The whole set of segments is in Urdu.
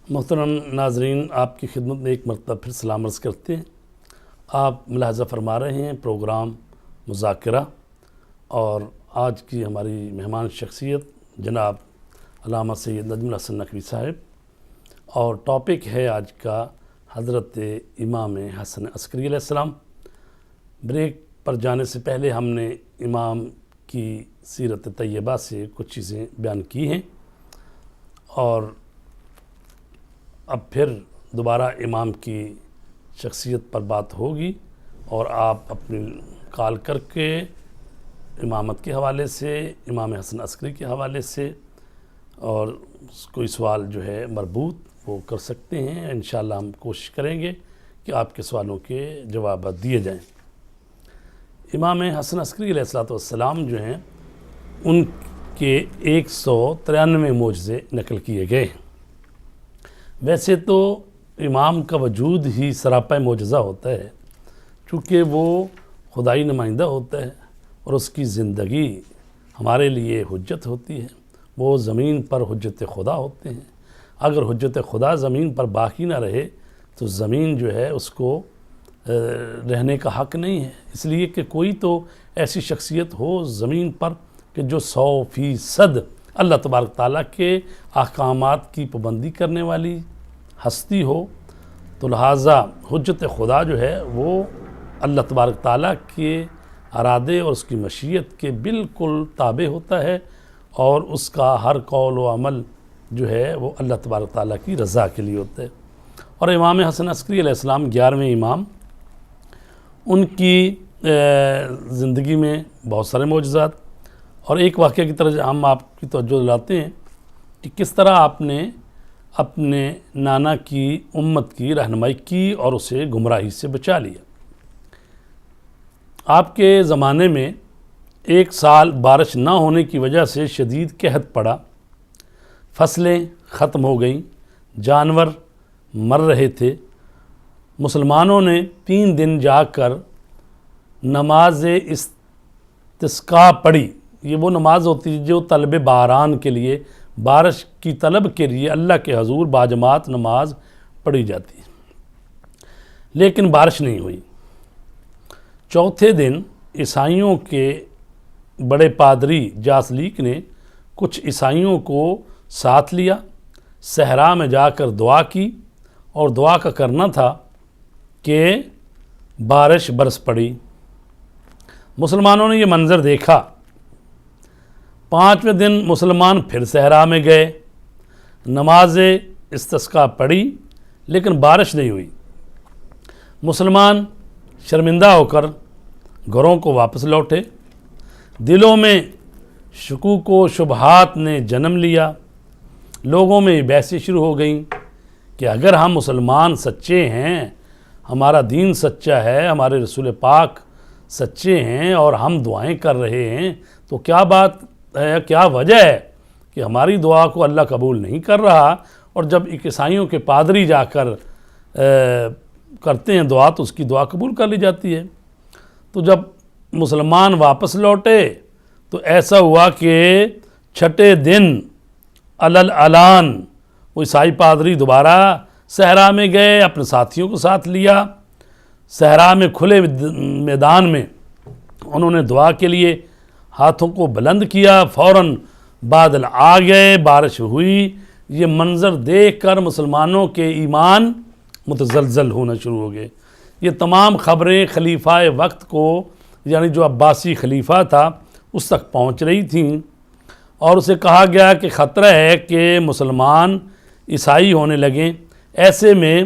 محترم ناظرین، آپ کی خدمت میں ایک مرتبہ پھر سلام عرض کرتے ہیں۔ آپ ملاحظہ فرما رہے ہیں پروگرام مذاکرہ، اور آج کی ہماری مہمان شخصیت جناب علامہ سید نجم الحسن نقوی صاحب، اور ٹاپک ہے آج کا حضرت امام حسن عسکری علیہ السلام۔ بریک پر جانے سے پہلے ہم نے امام کی سیرت طیبہ سے کچھ چیزیں بیان کی ہیں، اور اب پھر دوبارہ امام کی شخصیت پر بات ہوگی، اور آپ اپنی کال کر کے امامت کے حوالے سے، امام حسن عسکری کے حوالے سے، اور کوئی سوال جو ہے مربوط وہ کر سکتے ہیں۔ انشاءاللہ ہم کوشش کریں گے کہ آپ کے سوالوں کے جوابات دیے جائیں۔ امام حسن عسکری علیہ السلام جو ہیں، ان کے 193 معجزے نقل کیے گئے ہیں۔ ویسے تو امام کا وجود ہی سراپا معجزہ ہوتا ہے، چونکہ وہ خدائی نمائندہ ہوتا ہے، اور اس کی زندگی ہمارے لیے حجت ہوتی ہے۔ وہ زمین پر حجت خدا ہوتے ہیں۔ اگر حجت خدا زمین پر باقی نہ رہے تو زمین جو ہے اس کو رہنے کا حق نہیں ہے، اس لیے کہ کوئی تو ایسی شخصیت ہو زمین پر کہ جو 100% اللہ تبارک تعالیٰ کے احکامات کی پابندی کرنے والی ہستی ہو۔ تو لہٰذا حجت خدا جو ہے وہ اللہ تبارک تعالیٰ کے ارادے اور اس کی مشیت کے بالکل تابع ہوتا ہے، اور اس کا ہر قول و عمل جو ہے وہ اللہ تبارک تعالیٰ کی رضا کے لیے ہوتا ہے۔ اور امام حسن عسکری علیہ السلام 11ویں امام، ان کی زندگی میں بہت سارے معجزات، اور ایک واقعہ کی طرح ہم آپ کی توجہ دلاتے ہیں کہ کس طرح آپ نے اپنے نانا کی امت کی رہنمائی کی اور اسے گمراہی سے بچا لیا۔ آپ کے زمانے میں 1 سال بارش نہ ہونے کی وجہ سے شدید قحط پڑا، فصلیں ختم ہو گئیں، جانور مر رہے تھے۔ مسلمانوں نے 3 دن جا کر نماز استسقاء پڑھی۔ یہ وہ نماز ہوتی ہے جو طلب باران کے لیے، بارش کی طلب کے لیے اللہ کے حضور باجماعت نماز پڑھی جاتی ہے، لیکن بارش نہیں ہوئی۔ چوتھے دن عیسائیوں کے بڑے پادری جاسلیک نے کچھ عیسائیوں کو ساتھ لیا، صحرا میں جا کر دعا کی، اور دعا کا کرنا تھا کہ بارش برس پڑی۔ مسلمانوں نے یہ منظر دیکھا۔ 5ویں دن مسلمان پھر صحرا میں گئے، نماز استسقاء پڑھی، لیکن بارش نہیں ہوئی۔ مسلمان شرمندہ ہو کر گھروں کو واپس لوٹے۔ دلوں میں شکوک و شبہات نے جنم لیا۔ لوگوں میں یہ بحثیں شروع ہو گئیں کہ اگر ہم مسلمان سچے ہیں، ہمارا دین سچا ہے، ہمارے رسول پاک سچے ہیں، اور ہم دعائیں کر رہے ہیں، تو کیا بات ہے، کیا وجہ ہے کہ ہماری دعا کو اللہ قبول نہیں کر رہا؟ اور جب عیسائیوں کے پادری جا کر کرتے ہیں دعا تو اس کی دعا قبول کر لی جاتی ہے۔ تو جب مسلمان واپس لوٹے تو ایسا ہوا کہ 6 دن علان وہ عیسائی پادری دوبارہ صحرا میں گئے، اپنے ساتھیوں کو ساتھ لیا۔ صحرا میں کھلے میدان میں انہوں نے دعا کے لیے ہاتھوں کو بلند کیا، فوراً بادل آ گئے، بارش ہوئی۔ یہ منظر دیکھ کر مسلمانوں کے ایمان متزلزل ہونا شروع ہو گئے۔ یہ تمام خبریں خلیفہ وقت کو، یعنی جو عباسی خلیفہ تھا، اس تک پہنچ رہی تھیں، اور اسے کہا گیا کہ خطرہ ہے کہ مسلمان عیسائی ہونے لگیں۔ ایسے میں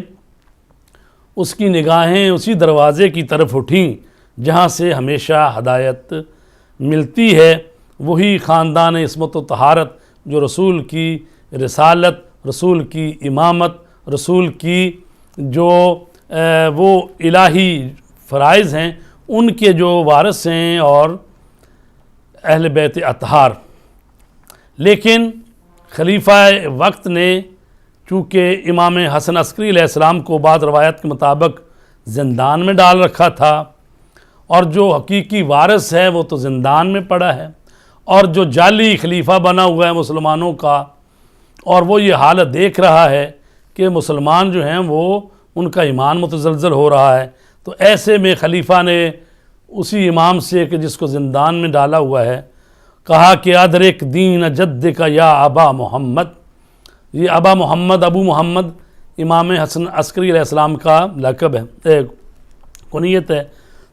اس کی نگاہیں اسی دروازے کی طرف اٹھیں جہاں سے ہمیشہ ہدایت ملتی ہے، وہی خاندان عصمت و طہارت جو رسول کی رسالت، رسول کی امامت، رسول کی جو وہ الہی فرائض ہیں ان کے جو وارث ہیں، اور اہل بیت اطہار۔ لیکن خلیفہ وقت نے چونکہ امام حسن عسکری علیہ السلام کو بعض روایت کے مطابق زندان میں ڈال رکھا تھا، اور جو حقیقی وارث ہے وہ تو زندان میں پڑا ہے، اور جو جعلی خلیفہ بنا ہوا ہے مسلمانوں کا، اور وہ یہ حالت دیکھ رہا ہے کہ مسلمان جو ہیں وہ ان کا ایمان متزلزل ہو رہا ہے، تو ایسے میں خلیفہ نے اسی امام سے کہ جس کو زندان میں ڈالا ہوا ہے کہا کہ ادرک دین جد کا یا ابا محمد. یہ ابا محمد، ابو محمد امام حسن عسکری علیہ السلام کا لقب ہے، کنیت ہے.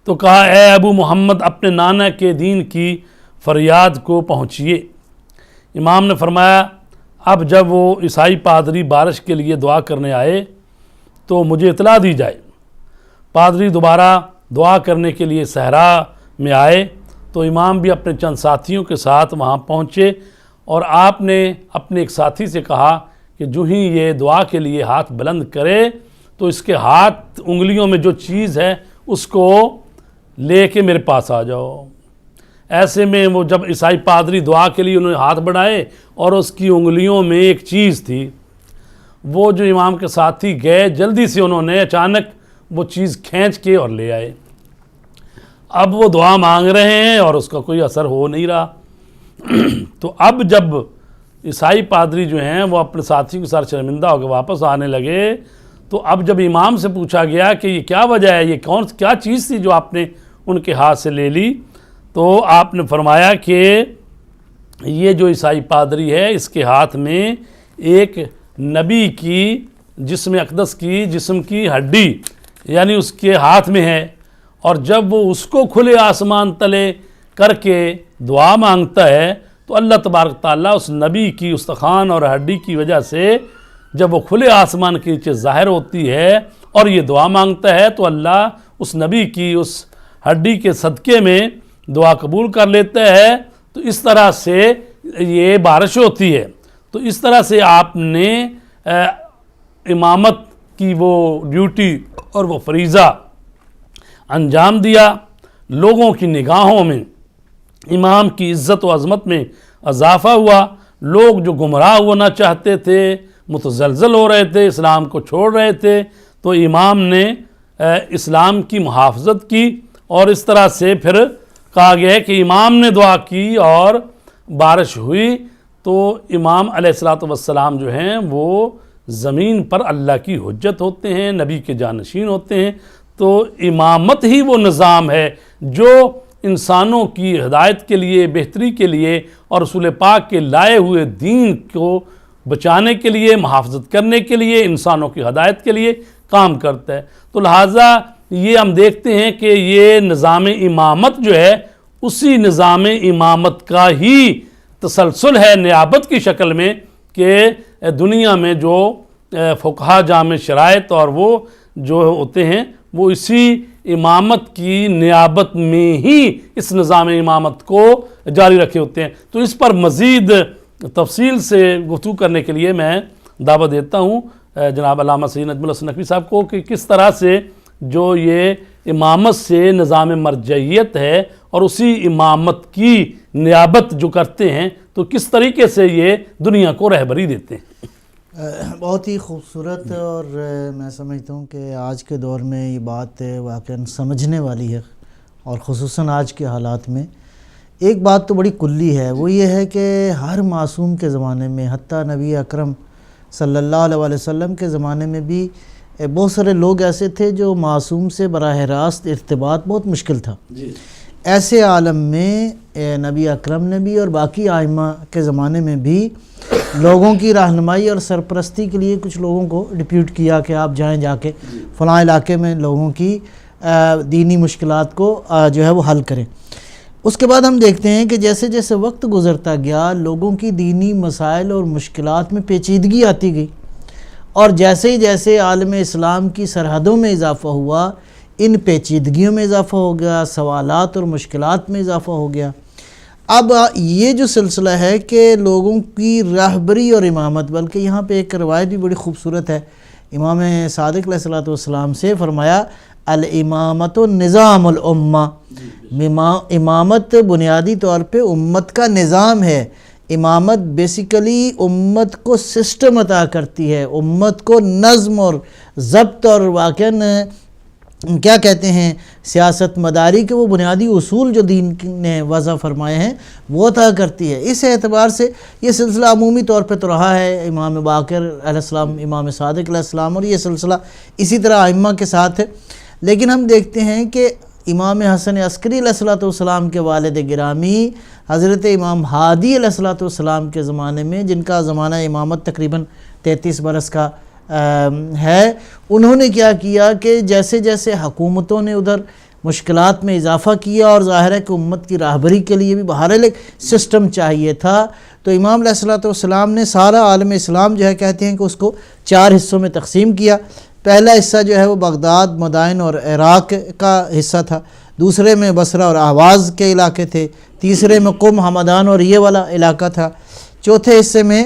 تو کہا اے ابو محمد اپنے نانا کے دین کی فریاد کو پہنچیے. امام نے فرمایا اب جب وہ عیسائی پادری بارش کے لیے دعا کرنے آئے تو مجھے اطلاع دی جائے. پادری دوبارہ دعا کرنے کے لیے صحرا میں آئے تو امام بھی اپنے چند ساتھیوں کے ساتھ وہاں پہنچے، اور آپ نے اپنے ایک ساتھی سے کہا کہ جو ہی یہ دعا کے لیے ہاتھ بلند کرے تو اس کے ہاتھ انگلیوں میں جو چیز ہے اس کو لے کے میرے پاس آ جاؤ. ایسے میں وہ جب عیسائی پادری دعا کے لیے انہوں نے ہاتھ بڑھائے اور اس کی انگلیوں میں ایک چیز تھی، وہ جو امام کے ساتھی گئے جلدی سے انہوں نے اچانک وہ چیز کھینچ کے اور لے آئے. اب وہ دعا مانگ رہے ہیں اور اس کا کوئی اثر ہو نہیں رہا. تو اب جب عیسائی پادری جو ہیں وہ اپنے ساتھی کے ساتھ شرمندہ ہو کے واپس آنے لگے تو اب جب امام سے پوچھا گیا کہ یہ کیا وجہ ہے، یہ کیا چیز تھی جو آپ نے ان کے ہاتھ سے لے لی، تو آپ نے فرمایا کہ یہ جو عیسائی پادری ہے اس کے ہاتھ میں ایک نبی کی جسم اقدس کی جسم کی ہڈی یعنی اس کے ہاتھ میں ہے، اور جب وہ اس کو کھلے آسمان تلے کر کے دعا مانگتا ہے تو اللہ تبارک تعالیٰ اس نبی کی استخوان اور ہڈی کی وجہ سے جب وہ کھلے آسمان کے نیچے ظاہر ہوتی ہے اور یہ دعا مانگتا ہے تو اللہ اس نبی کی اس ہڈی کے صدقے میں دعا قبول کر لیتا ہے. تو اس طرح سے یہ بارش ہوتی ہے. تو اس طرح سے آپ نے امامت کی وہ ڈیوٹی اور وہ فریضہ انجام دیا. لوگوں کی نگاہوں میں امام کی عزت و عظمت میں اضافہ ہوا. لوگ جو گمراہ ہونا چاہتے تھے، متزلزل ہو رہے تھے، اسلام کو چھوڑ رہے تھے، تو امام نے اسلام کی محافظت کی. اور اس طرح سے پھر کہا گیا ہے کہ امام نے دعا کی اور بارش ہوئی. تو امام علیہ الصلوۃ والسلام جو ہیں وہ زمین پر اللہ کی حجت ہوتے ہیں، نبی کے جانشین ہوتے ہیں. تو امامت ہی وہ نظام ہے جو انسانوں کی ہدایت کے لیے، بہتری کے لیے اور رسول پاک کے لائے ہوئے دین کو بچانے کے لیے، محافظت کرنے کے لیے، انسانوں کی ہدایت کے لیے کام کرتا ہے. تو لہٰذا یہ ہم دیکھتے ہیں کہ یہ نظام امامت جو ہے اسی نظام امامت کا ہی تسلسل ہے نیابت کی شکل میں کہ دنیا میں جو فقہا جامع شرائط اور وہ جو ہوتے ہیں وہ اسی امامت کی نیابت میں ہی اس نظام امامت کو جاری رکھے ہوتے ہیں. تو اس پر مزید تفصیل سے گفتگو کرنے کے لیے میں دعوت دیتا ہوں جناب علامہ سید نجم الحسن نقوی صاحب کو کہ کس طرح سے جو یہ امامت سے نظام مرجعیت ہے اور اسی امامت کی نیابت جو کرتے ہیں تو کس طریقے سے یہ دنیا کو رہبری دیتے ہیں. بہت ہی خوبصورت، اور میں سمجھتا ہوں کہ آج کے دور میں یہ بات واقعاً سمجھنے والی ہے، اور خصوصاً آج کے حالات میں. ایک بات تو بڑی کلی ہے، وہ یہ ہے کہ ہر معصوم کے زمانے میں، حتیٰ نبی اکرم صلی اللہ علیہ وسلم کے زمانے میں بھی بہت سارے لوگ ایسے تھے جو معصوم سے براہ راست ارتباط بہت مشکل تھا. ایسے عالم میں نبی اکرم نے بھی اور باقی ائمہ کے زمانے میں بھی لوگوں کی رہنمائی اور سرپرستی کے لیے کچھ لوگوں کو ڈپیوٹ کیا کہ آپ جائیں جا کے فلاں علاقے میں لوگوں کی دینی مشکلات کو جو ہے وہ حل کریں. اس کے بعد ہم دیکھتے ہیں کہ جیسے جیسے وقت گزرتا گیا لوگوں کی دینی مسائل اور مشکلات میں پیچیدگی آتی گئی، اور جیسے ہی جیسے عالم اسلام کی سرحدوں میں اضافہ ہوا ان پیچیدگیوں میں اضافہ ہو گیا، سوالات اور مشکلات میں اضافہ ہو گیا. اب یہ جو سلسلہ ہے کہ لوگوں کی رہبری اور امامت، بلکہ یہاں پہ ایک روایت بھی بڑی خوبصورت ہے امام صادق علیہ الصلوۃ والسلام سے، فرمایا الامامت نظام الامہ، امامت بنیادی طور پہ امت کا نظام ہے. امامت بیسیکلی امت کو سسٹم عطا کرتی ہے، امت کو نظم اور ضبط اور واقعاً کیا کہتے ہیں سیاست مداری کے وہ بنیادی اصول جو دین نے وضع فرمائے ہیں وہ عطا کرتی ہے۔ اس اعتبار سے یہ سلسلہ عمومی طور پہ تو رہا ہے امام باقر علیہ السلام، امام صادق علیہ السلام، اور یہ سلسلہ اسی طرح ائمہ کے ساتھ ہے۔ لیکن ہم دیکھتے ہیں کہ امام حسن عسکری علیہ السلام کے والد گرامی حضرت امام ہادی علیہ السلام کے زمانے میں، جن کا زمانہ امامت تقریباً 33 برس کا ہے، انہوں نے کیا کیا کہ جیسے جیسے حکومتوں نے ادھر مشکلات میں اضافہ کیا، اور ظاہر ہے کہ امت کی راہبری کے لیے بھی بہرحال ایک سسٹم چاہیے تھا، تو امام علیہ السلام نے سارا عالم اسلام جو ہے کہتے ہیں کہ اس کو 4 حصوں میں تقسیم کیا۔ پہلا حصہ جو ہے وہ بغداد، مدائن اور عراق کا حصہ تھا، دوسرے میں بصرہ اور احواز کے علاقے تھے، تیسرے میں قم، ہمدان اور یہ والا علاقہ تھا، چوتھے حصے میں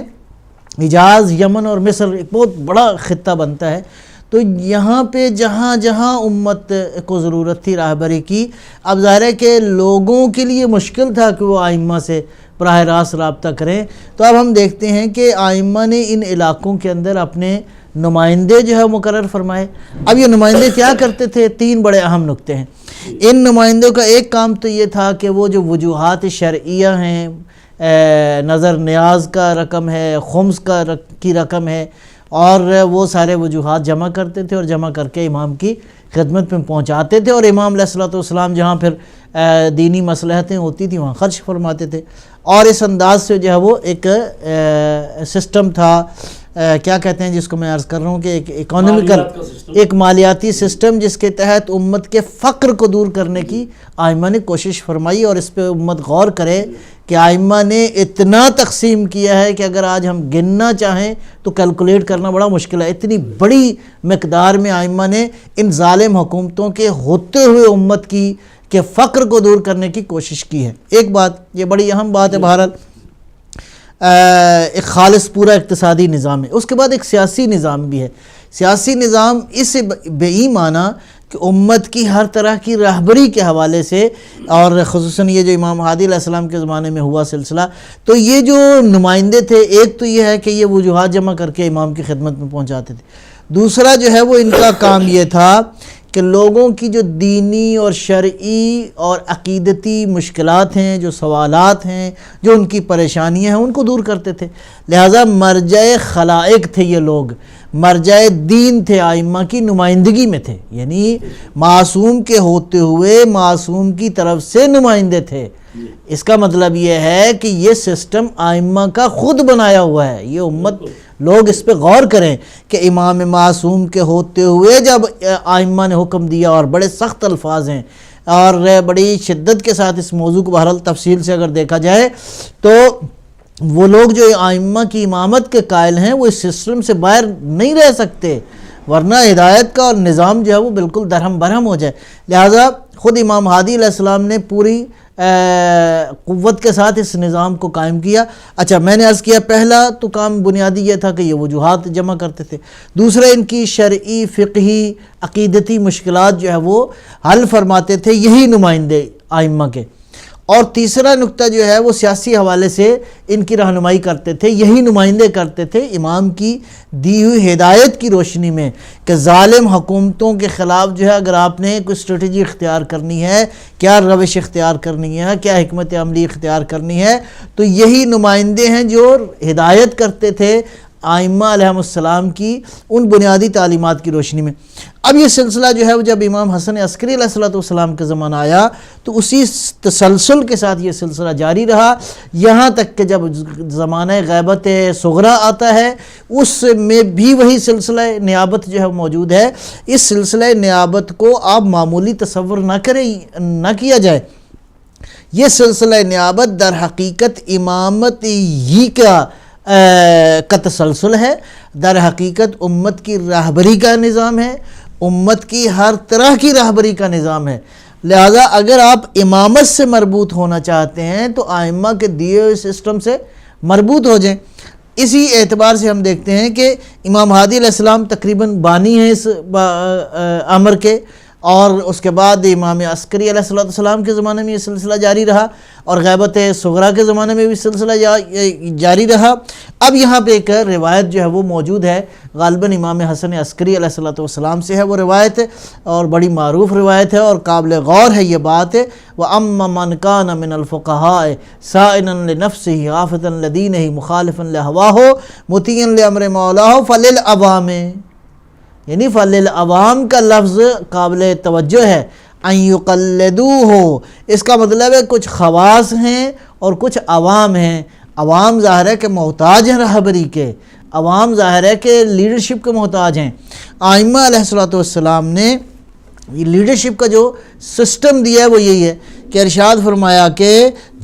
حجاز، یمن اور مصر، ایک بہت بڑا خطہ بنتا ہے۔ تو یہاں پہ جہاں جہاں امت کو ضرورت تھی راہبری کی، اب ظاہر ہے کہ لوگوں کے لیے مشکل تھا کہ وہ ائمہ سے براہ راست رابطہ کریں، تو اب ہم دیکھتے ہیں کہ ائمہ نے ان علاقوں کے اندر اپنے نمائندے جو ہے مقرر فرمائے۔ اب یہ نمائندے کیا کرتے تھے؟ 3 بڑے اہم نکتے ہیں۔ ان نمائندوں کا ایک کام تو یہ تھا کہ وہ جو وجوہات شرعیہ ہیں، نظر نیاز کا رقم ہے، خمس کی رقم ہے، اور وہ سارے وجوہات جمع کرتے تھے اور جمع کر کے امام کی خدمت میں پہنچاتے تھے، اور امام علیہ السلام جہاں پھر دینی مصلحتیں ہوتی تھیں وہاں خرچ فرماتے تھے، اور اس انداز سے جو ہے وہ ایک سسٹم تھا، کیا کہتے ہیں جس کو میں عرض کر رہا ہوں کہ ایک اکانومیکل، ایک مالیاتی سسٹم، جس کے تحت امت کے فقر کو دور کرنے کی ائمہ نے کوشش فرمائی، اور اس پہ امت غور کرے کہ ائمہ نے اتنا تقسیم کیا ہے کہ اگر آج ہم گننا چاہیں تو کیلکولیٹ کرنا بڑا مشکل ہے، اتنی بڑی مقدار میں ائمہ نے ان ظالم حکومتوں کے ہوتے ہوئے امت کی کہ فقر کو دور کرنے کی کوشش کی ہے۔ ایک بات یہ بڑی اہم بات ہے، بہرحال ایک خالص پورا اقتصادی نظام ہے۔ اس کے بعد ایک سیاسی نظام بھی ہے۔ سیاسی نظام اس بے معنی کہ امت کی ہر طرح کی رہبری کے حوالے سے، اور خصوصاً یہ جو امام ہادی علیہ السلام کے زمانے میں ہوا سلسلہ، تو یہ جو نمائندے تھے، ایک تو یہ ہے کہ یہ وجوہات جمع کر کے امام کی خدمت میں پہنچاتے تھے، دوسرا جو ہے وہ ان کا کام یہ تھا کہ لوگوں کی جو دینی اور شرعی اور عقیدتی مشکلات ہیں، جو سوالات ہیں، جو ان کی پریشانیاں ہیں، ان کو دور کرتے تھے۔ لہٰذا مرجع خلائق تھے یہ لوگ، مرجع دین تھے، ائمہ کی نمائندگی میں تھے، یعنی معصوم کے ہوتے ہوئے معصوم کی طرف سے نمائندے تھے۔ اس کا مطلب یہ ہے کہ یہ سسٹم ائمہ کا خود بنایا ہوا ہے۔ یہ امت، لوگ اس پہ غور کریں کہ امام معصوم کے ہوتے ہوئے جب ائمہ نے حکم دیا، اور بڑے سخت الفاظ ہیں اور بڑی شدت کے ساتھ اس موضوع کو بہرحال تفصیل سے اگر دیکھا جائے، تو وہ لوگ جو ائمہ کی امامت کے قائل ہیں وہ اس سسٹم سے باہر نہیں رہ سکتے، ورنہ ہدایت کا اور نظام جو ہے وہ بالکل درہم برہم ہو جائے۔ لہٰذا خود امام ہادی علیہ السلام نے پوری قوت کے ساتھ اس نظام کو قائم کیا۔ اچھا، میں نے عرض کیا پہلا تو کام بنیادی یہ تھا کہ یہ وجوہات جمع کرتے تھے، دوسرا ان کی شرعی، فقہی، عقیدتی مشکلات جو ہے وہ حل فرماتے تھے یہی نمائندے ائمہ کے، اور تیسرا نقطہ جو ہے وہ سیاسی حوالے سے ان کی رہنمائی کرتے تھے، یہی نمائندے کرتے تھے امام کی دی ہوئی ہدایت کی روشنی میں کہ ظالم حکومتوں کے خلاف جو ہے اگر آپ نے کوئی اسٹریٹجی اختیار کرنی ہے، کیا روش اختیار کرنی ہے، کیا حکمت عملی اختیار کرنی ہے، تو یہی نمائندے ہیں جو ہدایت کرتے تھے ائمہ علیہ السلام کی ان بنیادی تعلیمات کی روشنی میں۔ اب یہ سلسلہ جو ہے وہ جب امام حسن عسکری علیہ السلام کے زمانہ آیا تو اسی تسلسل کے ساتھ یہ سلسلہ جاری رہا، یہاں تک کہ جب زمانہ غیبت صغریٰ آتا ہے اس میں بھی وہی سلسلہ نیابت جو ہے موجود ہے۔ اس سلسلہ نیابت کو آپ معمولی تصور نہ کیا جائے، یہ سلسلہ نیابت در حقیقت امامت ہی کا تسلسل ہے، در حقیقت امت کی راہبری کا نظام ہے، امت کی ہر طرح کی راہبری کا نظام ہے۔ لہذا اگر آپ امامت سے مربوط ہونا چاہتے ہیں تو ائمہ کے دیے ہوئے سسٹم سے مربوط ہو جائیں۔ اسی اعتبار سے ہم دیکھتے ہیں کہ امام ہادی علیہ السلام تقریباً بانی ہیں اس امر کے، اور اس کے بعد امام عسکری علیہ السلام کے زمانے میں یہ سلسلہ جاری رہا اور غیبت صغریٰ کے زمانے میں بھی سلسلہ جاری رہا۔ اب یہاں پہ ایک روایت جو ہے وہ موجود ہے، غالباً امام حسن عسکری علیہ السلام سے ہے وہ روایت، اور بڑی معروف روایت ہے اور قابل غور ہے یہ بات۔ وَأَمَّا مَنْ كَانَ مِنَ الْفُقَهَاءِ سَائِنًا لِنَفْسِهِ حَافِظًا لِدِينِهِ مُخَالِفًا لِهَوَاهُ مُطِيعًا لِأَمْرِ مَوْلَاهُ فَلِلْعَوَامِ، یعنی فَلِلْعَوَامِ کا لفظ قابل توجہ ہے، ان یقلدوہ، اس کا مطلب ہے کچھ خواص ہیں اور کچھ عوام ہیں۔ عوام ظاہر ہے کہ محتاج ہیں رہبری کے، عوام ظاہر ہے کہ لیڈرشپ کے محتاج ہیں۔ ائمہ علیہ السلام نے یہ لیڈرشپ کا جو سسٹم دیا ہے وہ یہی ہے کہ ارشاد فرمایا کہ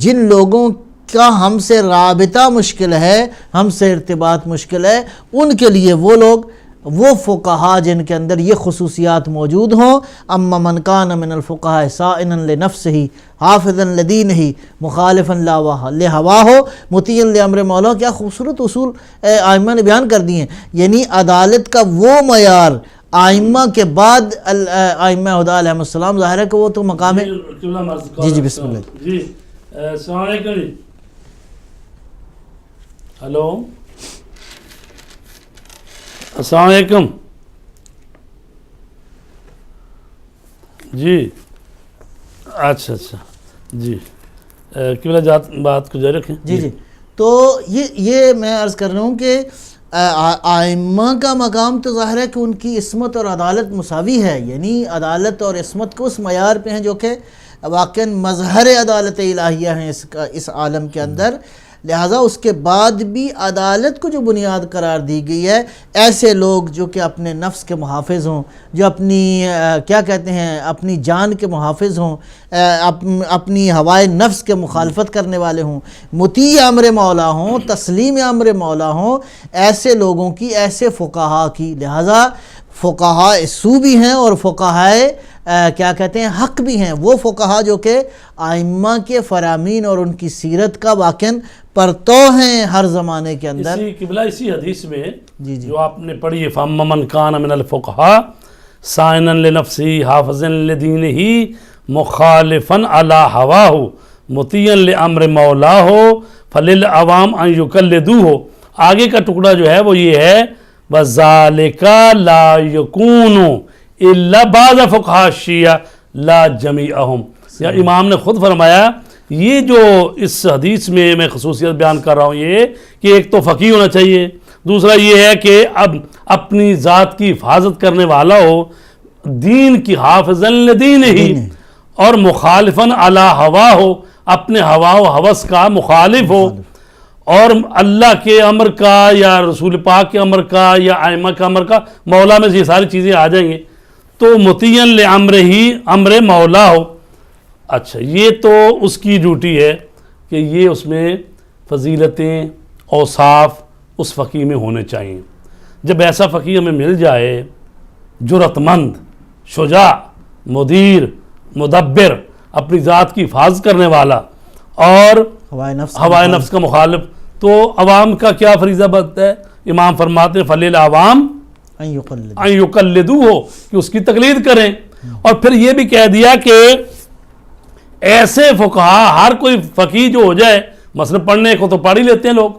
جن لوگوں کا ہم سے رابطہ مشکل ہے، ہم سے ارتباط مشکل ہے، ان کے لیے وہ لوگ، وہ فقہا جن کے اندر یہ خصوصیات موجود ہوں، اما من کان من الفقہاء سائنا لنفسہ حافظا لدینہ مخالفا لہواہ مطیعا لامر مولا۔ کیا خوبصورت اصول ائمہ نے بیان کر دی ہیں، یعنی عدالت کا وہ معیار ائمہ کے بعد ائمہ ہدیٰ علیہم السلام، ظاہر ہے کہ وہ تو مقام ہے۔ جی بسم اللہ۔ جی السلام علیکم۔ ہلو السلام علیکم۔ جی اچھا جی قبلہ جات بات کو جاری رکھیں۔ جی تو یہ میں عرض کر رہا ہوں کہ ائمہ کا مقام تو ظاہر ہے کہ ان کی عصمت اور عدالت مساوی ہے، یعنی عدالت اور عصمت کو اس معیار پہ ہیں جو کہ واقعاً مظہر عدالت الہیہ ہیں اس عالم کے اندر، لہٰذا اس کے بعد بھی عدالت کو جو بنیاد قرار دی گئی ہے، ایسے لوگ جو کہ اپنے نفس کے محافظ ہوں، جو اپنی کیا کہتے ہیں اپنی جان کے محافظ ہوں، اپنی ہوائے نفس کے مخالفت کرنے والے ہوں، مطیع امر مولا ہوں، تسلیم امر مولا ہوں، ایسے لوگوں کی، ایسے فقہا کی، لہٰذا فقہا سو بھی ہیں اور فقہا کیا کہتے ہیں حق بھی ہیں، وہ فقہا جو کہ ائمہ کے فرامین اور ان کی سیرت کا واقعاً پرتو ہیں ہر زمانے کے اندر۔ اسی حدیث میں جو آپ نے پڑھی ہے فَأَمَّا مَنْ كَانَ مِنَ الْفُقَهَاءِ سَائِنًا لِنَفْسِهِ حَافِظًا لِدِينِهِ مُخَالِفًا عَلَى هَوَاهُ مُطِيعًا لِأَمْرِ مَوْلَاهُ فَلِلْعَوَامِ أَن يُقَلِّدُوهُ۔ آگے کا ٹکڑا جو ہے وہ یہ ہے وَذَلِكَ لَا يَكُونُ إِلَّا بَعْضَ فُقَهَاءِ الشِّيَعِ لَا جَمِيعَهُمْ۔ یا امام نے خود فرمایا، یہ جو اس حدیث میں خصوصیت بیان کر رہا ہوں یہ کہ ایک تو فقیہ ہونا چاہیے، دوسرا یہ ہے کہ اب اپنی ذات کی حفاظت کرنے والا ہو، دین کی حافظا لدینہ اور مخالفاً علی ہوا ہو، اپنے ہوا و ہوس کا مخالف ہو، اور اللہ کے امر کا یا رسول پاک کے امر کا یا ائمہ کا امر کا، مولا میں یہ ساری چیزیں آ جائیں گے تو مطیعاً لامرہ امر مولا ہو۔ اچھا یہ تو اس کی ڈیوٹی ہے کہ یہ اس میں فضیلتیں اوصاف اس فقیہ میں ہونے چاہیے۔ جب ایسا فقیہ ہمیں مل جائے، جرأت مند، شجاع، مدیر، مدبر، اپنی ذات کی حفاظت کرنے والا اور ہوائے نفس کا مخالف، تو عوام کا کیا فریضہ بنتا ہے؟ امام فرماتے ہیں فَلِلْعَوَامِ أَن يُقَلِّدُوهُ کہ اس کی تقلید کریں۔ اور پھر یہ بھی کہہ دیا کہ ایسے فقہا، ہر کوئی فقیہ جو ہو جائے، مثلا پڑھنے کو تو پڑھ ہی لیتے ہیں لوگ،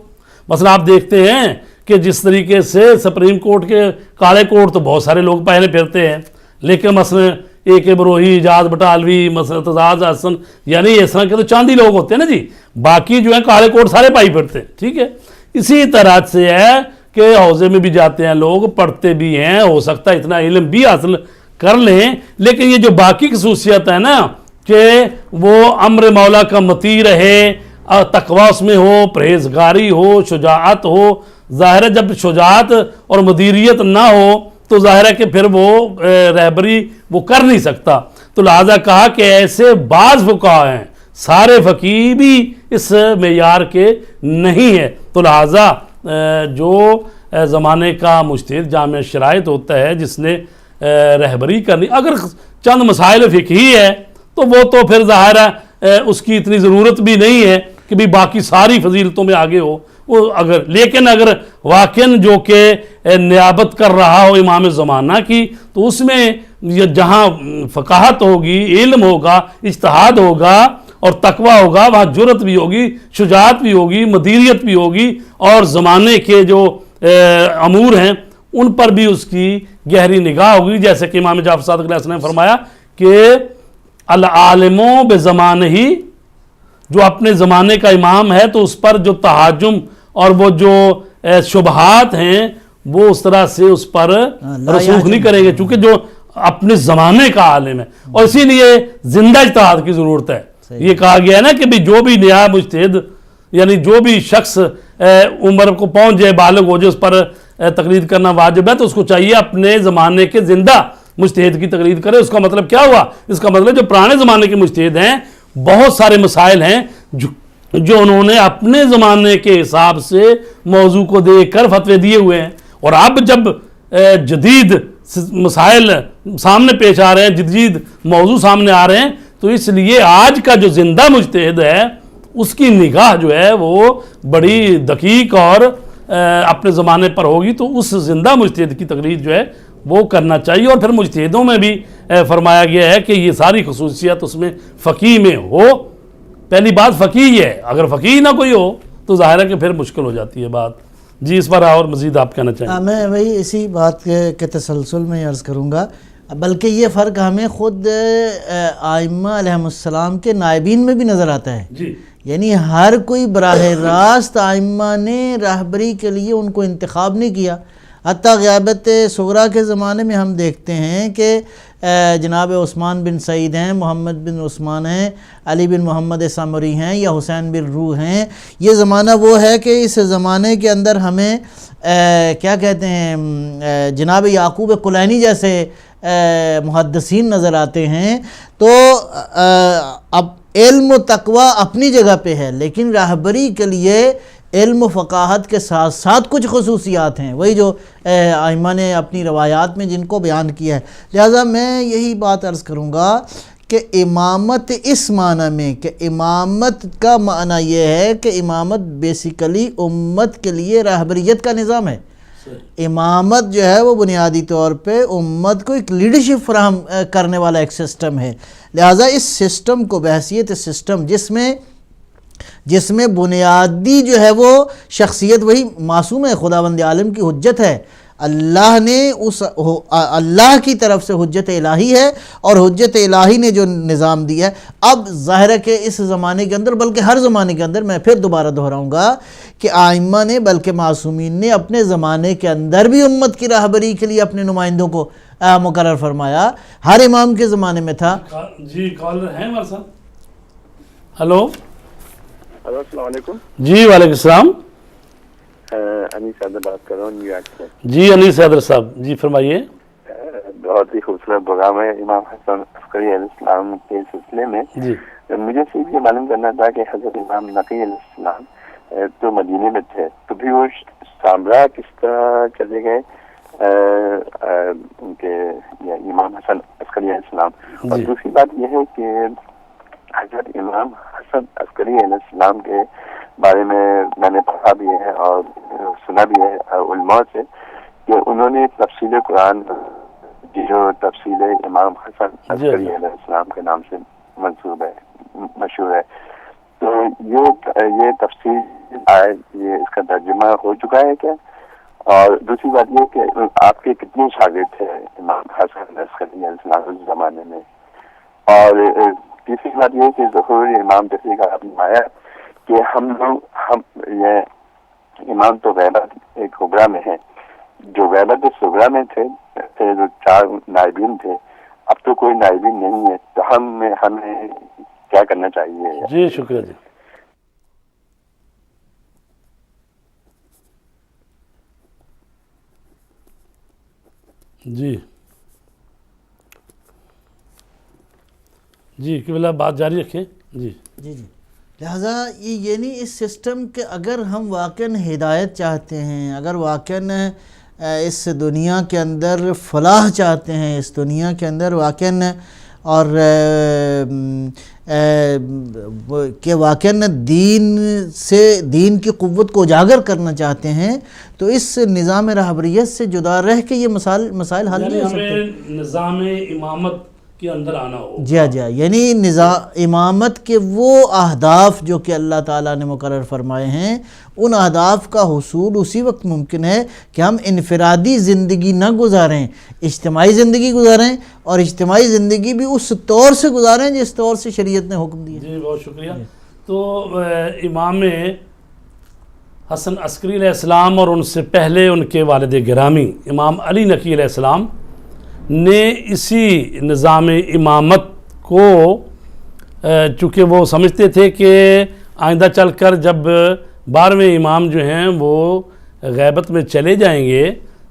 مثلا آپ دیکھتے ہیں کہ جس طریقے سے سپریم کورٹ کے کالے کوٹ تو بہت سارے لوگ پہلے پھرتے ہیں، لیکن مثلا ایک بروہی، اجاز بٹالوی، مثلا اعتزاز حسن، یعنی اس طرح کے تو چاندی لوگ ہوتے ہیں نا جی، باقی جو ہیں کالے کوٹ سارے پائی پھرتے ہیں، ٹھیک ہے۔ اسی طرح سے ہے کہ حوضے میں بھی جاتے ہیں لوگ، پڑھتے بھی ہیں، ہو سکتا ہے اتنا علم بھی حاصل کر لیں، لیکن یہ جو باقی خصوصیت ہے نا کہ وہ امر مولا کا مطیع رہے، تقوی اس میں ہو، پرہیزگاری ہو، شجاعت ہو، ظاہر ہے جب شجاعت اور مدیریت نہ ہو تو ظاہر ہے کہ پھر وہ رہبری وہ کر نہیں سکتا۔ تو لہذا کہا کہ ایسے بعض فقہا ہیں، سارے فقیہ بھی اس معیار کے نہیں ہے۔ تو لہذا جو زمانے کا مجتہد جامع شرائط ہوتا ہے جس نے رہبری کرنی، اگر چند مسائل فقہی ہے تو وہ تو پھر ظاہر ہے اس کی اتنی ضرورت بھی نہیں ہے کہ بھی باقی ساری فضیلتوں میں آگے ہو، وہ اگر لیکن اگر واقعاً جو کہ نیابت کر رہا ہو امام زمانہ کی تو اس میں جہاں فقاہت ہوگی، علم ہوگا، اجتہاد ہوگا اور تقوی ہوگا، وہاں جرت بھی ہوگی، شجاعت بھی ہوگی، مدیریت بھی ہوگی، اور زمانے کے جو امور ہیں ان پر بھی اس کی گہری نگاہ ہوگی، جیسے کہ امام جعفر صادق علیہ السلام نے فرمایا کہ العالم بزمانہ ہی، جو اپنے زمانے کا امام ہے تو اس پر جو تہاجم اور وہ جو شبہات ہیں وہ اس طرح سے اس پر رسوخ نہیں کریں گے، چونکہ جو اپنے زمانے کا عالم ہے، اور اسی لیے زندہ اجتہاد کی ضرورت ہے۔ یہ کہا گیا ہے نا کہ جو بھی نیا مجتہد، یعنی جو بھی شخص عمر کو پہنچ جائے، بالغ ہو جائے، اس پر تقلید کرنا واجب ہے، تو اس کو چاہیے اپنے زمانے کے زندہ مجتہد کی تقلید کرے۔ اس کا مطلب کیا ہوا؟ اس کا مطلب جو پرانے زمانے کے مجتہد ہیں، بہت سارے مسائل ہیں جو انہوں نے اپنے زمانے کے حساب سے موضوع کو دیکھ کر فتوے دیے ہوئے ہیں، اور اب جب جدید مسائل سامنے پیش آ رہے ہیں، جدید موضوع سامنے آ رہے ہیں، تو اس لیے آج کا جو زندہ مجتہد ہے اس کی نگاہ جو ہے وہ بڑی دقیق اور اپنے زمانے پر ہوگی، تو اس زندہ مجتہد کی تقلید جو ہے وہ کرنا چاہیے۔ اور پھر مجتہدوں میں بھی فرمایا گیا ہے کہ یہ ساری خصوصیت اس میں فقیہ میں ہو۔ پہلی بات فقیہ ہے، اگر فقیہ نہ کوئی ہو تو ظاہر ہے کہ پھر مشکل ہو جاتی ہے بات۔ جی اس پر اور مزید آپ کہنا چاہیں؟ میں وہی اسی بات کے تسلسل میں عرض کروں گا، بلکہ یہ فرق ہمیں خود ائمہ علیہم السلام کے نائبین میں بھی نظر آتا ہے۔ جی، یعنی ہر کوئی براہ راست ائمہ نے رہبری کے لیے ان کو انتخاب نہیں کیا۔ حتیٰ غیابت صغریٰ کے زمانے میں ہم دیکھتے ہیں کہ جناب عثمان بن سعید ہیں، محمد بن عثمان ہیں، علی بن محمد سامری ہیں، یا حسین بن روح ہیں۔ یہ زمانہ وہ ہے کہ اس زمانے کے اندر ہمیں کیا کہتے ہیں، جناب یعقوب کلینی جیسے محدثین نظر آتے ہیں۔ تو اب علم و تقوی اپنی جگہ پہ ہے، لیکن رہبری کے لیے علم و فقاہت کے ساتھ ساتھ کچھ خصوصیات ہیں، وہی جو ائمہ نے اپنی روایات میں جن کو بیان کیا ہے۔ لہٰذا میں یہی بات عرض کروں گا کہ امامت اس معنی میں کہ امامت کا معنی یہ ہے کہ امامت بیسیکلی امت کے لیے رہبریت کا نظام ہے۔ امامت جو ہے وہ بنیادی طور پہ امت کو ایک لیڈرشپ فراہم کرنے والا ایک سسٹم ہے۔ لہٰذا اس سسٹم کو بحیثیت سسٹم جس میں بنیادی جو ہے وہ شخصیت وہی معصوم ہے، خداوند عالم کی حجت ہے، اللہ نے اللہ کی طرف سے حجت الہی ہے، اور حجت الہی نے جو نظام دیا ہے۔ اب ظاہر ہے کہ اس زمانے کے اندر، بلکہ ہر زمانے کے اندر، میں پھر دوبارہ دہراؤں گا کہ ائمہ نے بلکہ معصومین نے اپنے زمانے کے اندر بھی امت کی رہبری کے لیے اپنے نمائندوں کو مقرر فرمایا۔ ہر امام کے زمانے میں تھا۔ جی کالر ہیں ہمارے ساتھ۔ ہلو السلام علیکم۔ جی وعلیکم السلام۔ انیس حیدر بات کر رہا ہوں نیو یارک سے۔ جی انیس حیدر صاحب، جی فرمائیے۔ بہت ہی خوبصورت پروگرام ہے امام حسن عسکری علیہ السلام کے سلسلے میں۔ جی مجھے صرف یہ معلوم کرنا تھا کہ حضرت امام نقی علیہ السلام تو مدینے میں تھے، تو بھی وہ سامرا کس طرح چلے گئے ان کے امام حسن عسکری علیہ السلام؟ اور دوسری بات یہ ہے کہ حضرت امام حسن عسکری علیہ السلام کے بارے میں نے پڑھا بھی ہے اور سنا بھی ہے علماء سے کہ انہوں نے تفصیل قرآن جو تفصیل امام حسن عسکری علیہ السلام کے نام سے منسوب ہے، مشہور ہے، تو یہ تفصیل یہ اس کا ترجمہ ہو چکا ہے کیا؟ اور دوسری بات یہ کہ آپ کے کتنے شاگرد تھے امام حسن عسکری علیہ السلام اس زمانے میں؟ اور تیسری بات یہ کہ ظہور امام جیسے کا آپ نے آیا کہ ہم یہ امام تو غیبت ایک خبرہ میں ہے، جو غیبت صغرا میں تھے جو 4 نائبین تھے، اب تو کوئی نائبین نہیں ہے، تو ہمیں کیا کرنا چاہیے؟ جی شکریہ جی۔ جی جی قبلہ بات جاری رکھیں۔ جی جی جی لہٰذا یہ نہیں اس سسٹم کے اگر ہم واقعاً ہدایت چاہتے ہیں، اگر واقعاً اس دنیا کے اندر فلاح چاہتے ہیں، اس دنیا کے اندر واقعاً اور کہ واقعاً دین کی قوت کو اجاگر کرنا چاہتے ہیں، تو اس نظام رہبریت سے جدا رہ کے یہ مسائل حل نہیں ہو سکتے. ہمیں نظام امامت کے اندر آنا ہو. جی یعنی امامت کے وہ اہداف جو کہ اللہ تعالیٰ نے مقرر فرمائے ہیں، ان اہداف کا حصول اسی وقت ممکن ہے کہ ہم انفرادی زندگی نہ گزاریں، اجتماعی زندگی گزاریں، اور اجتماعی زندگی بھی اس طور سے گزاریں جس طور سے شریعت نے حکم دیا. جی بہت شکریہ. تو امام حسن عسکری علیہ السلام اور ان سے پہلے ان کے والد گرامی امام علی نقی علیہ السلام نے اسی نظام امامت کو، چونکہ وہ سمجھتے تھے کہ آئندہ چل کر جب 12ویں امام جو ہیں وہ غیبت میں چلے جائیں گے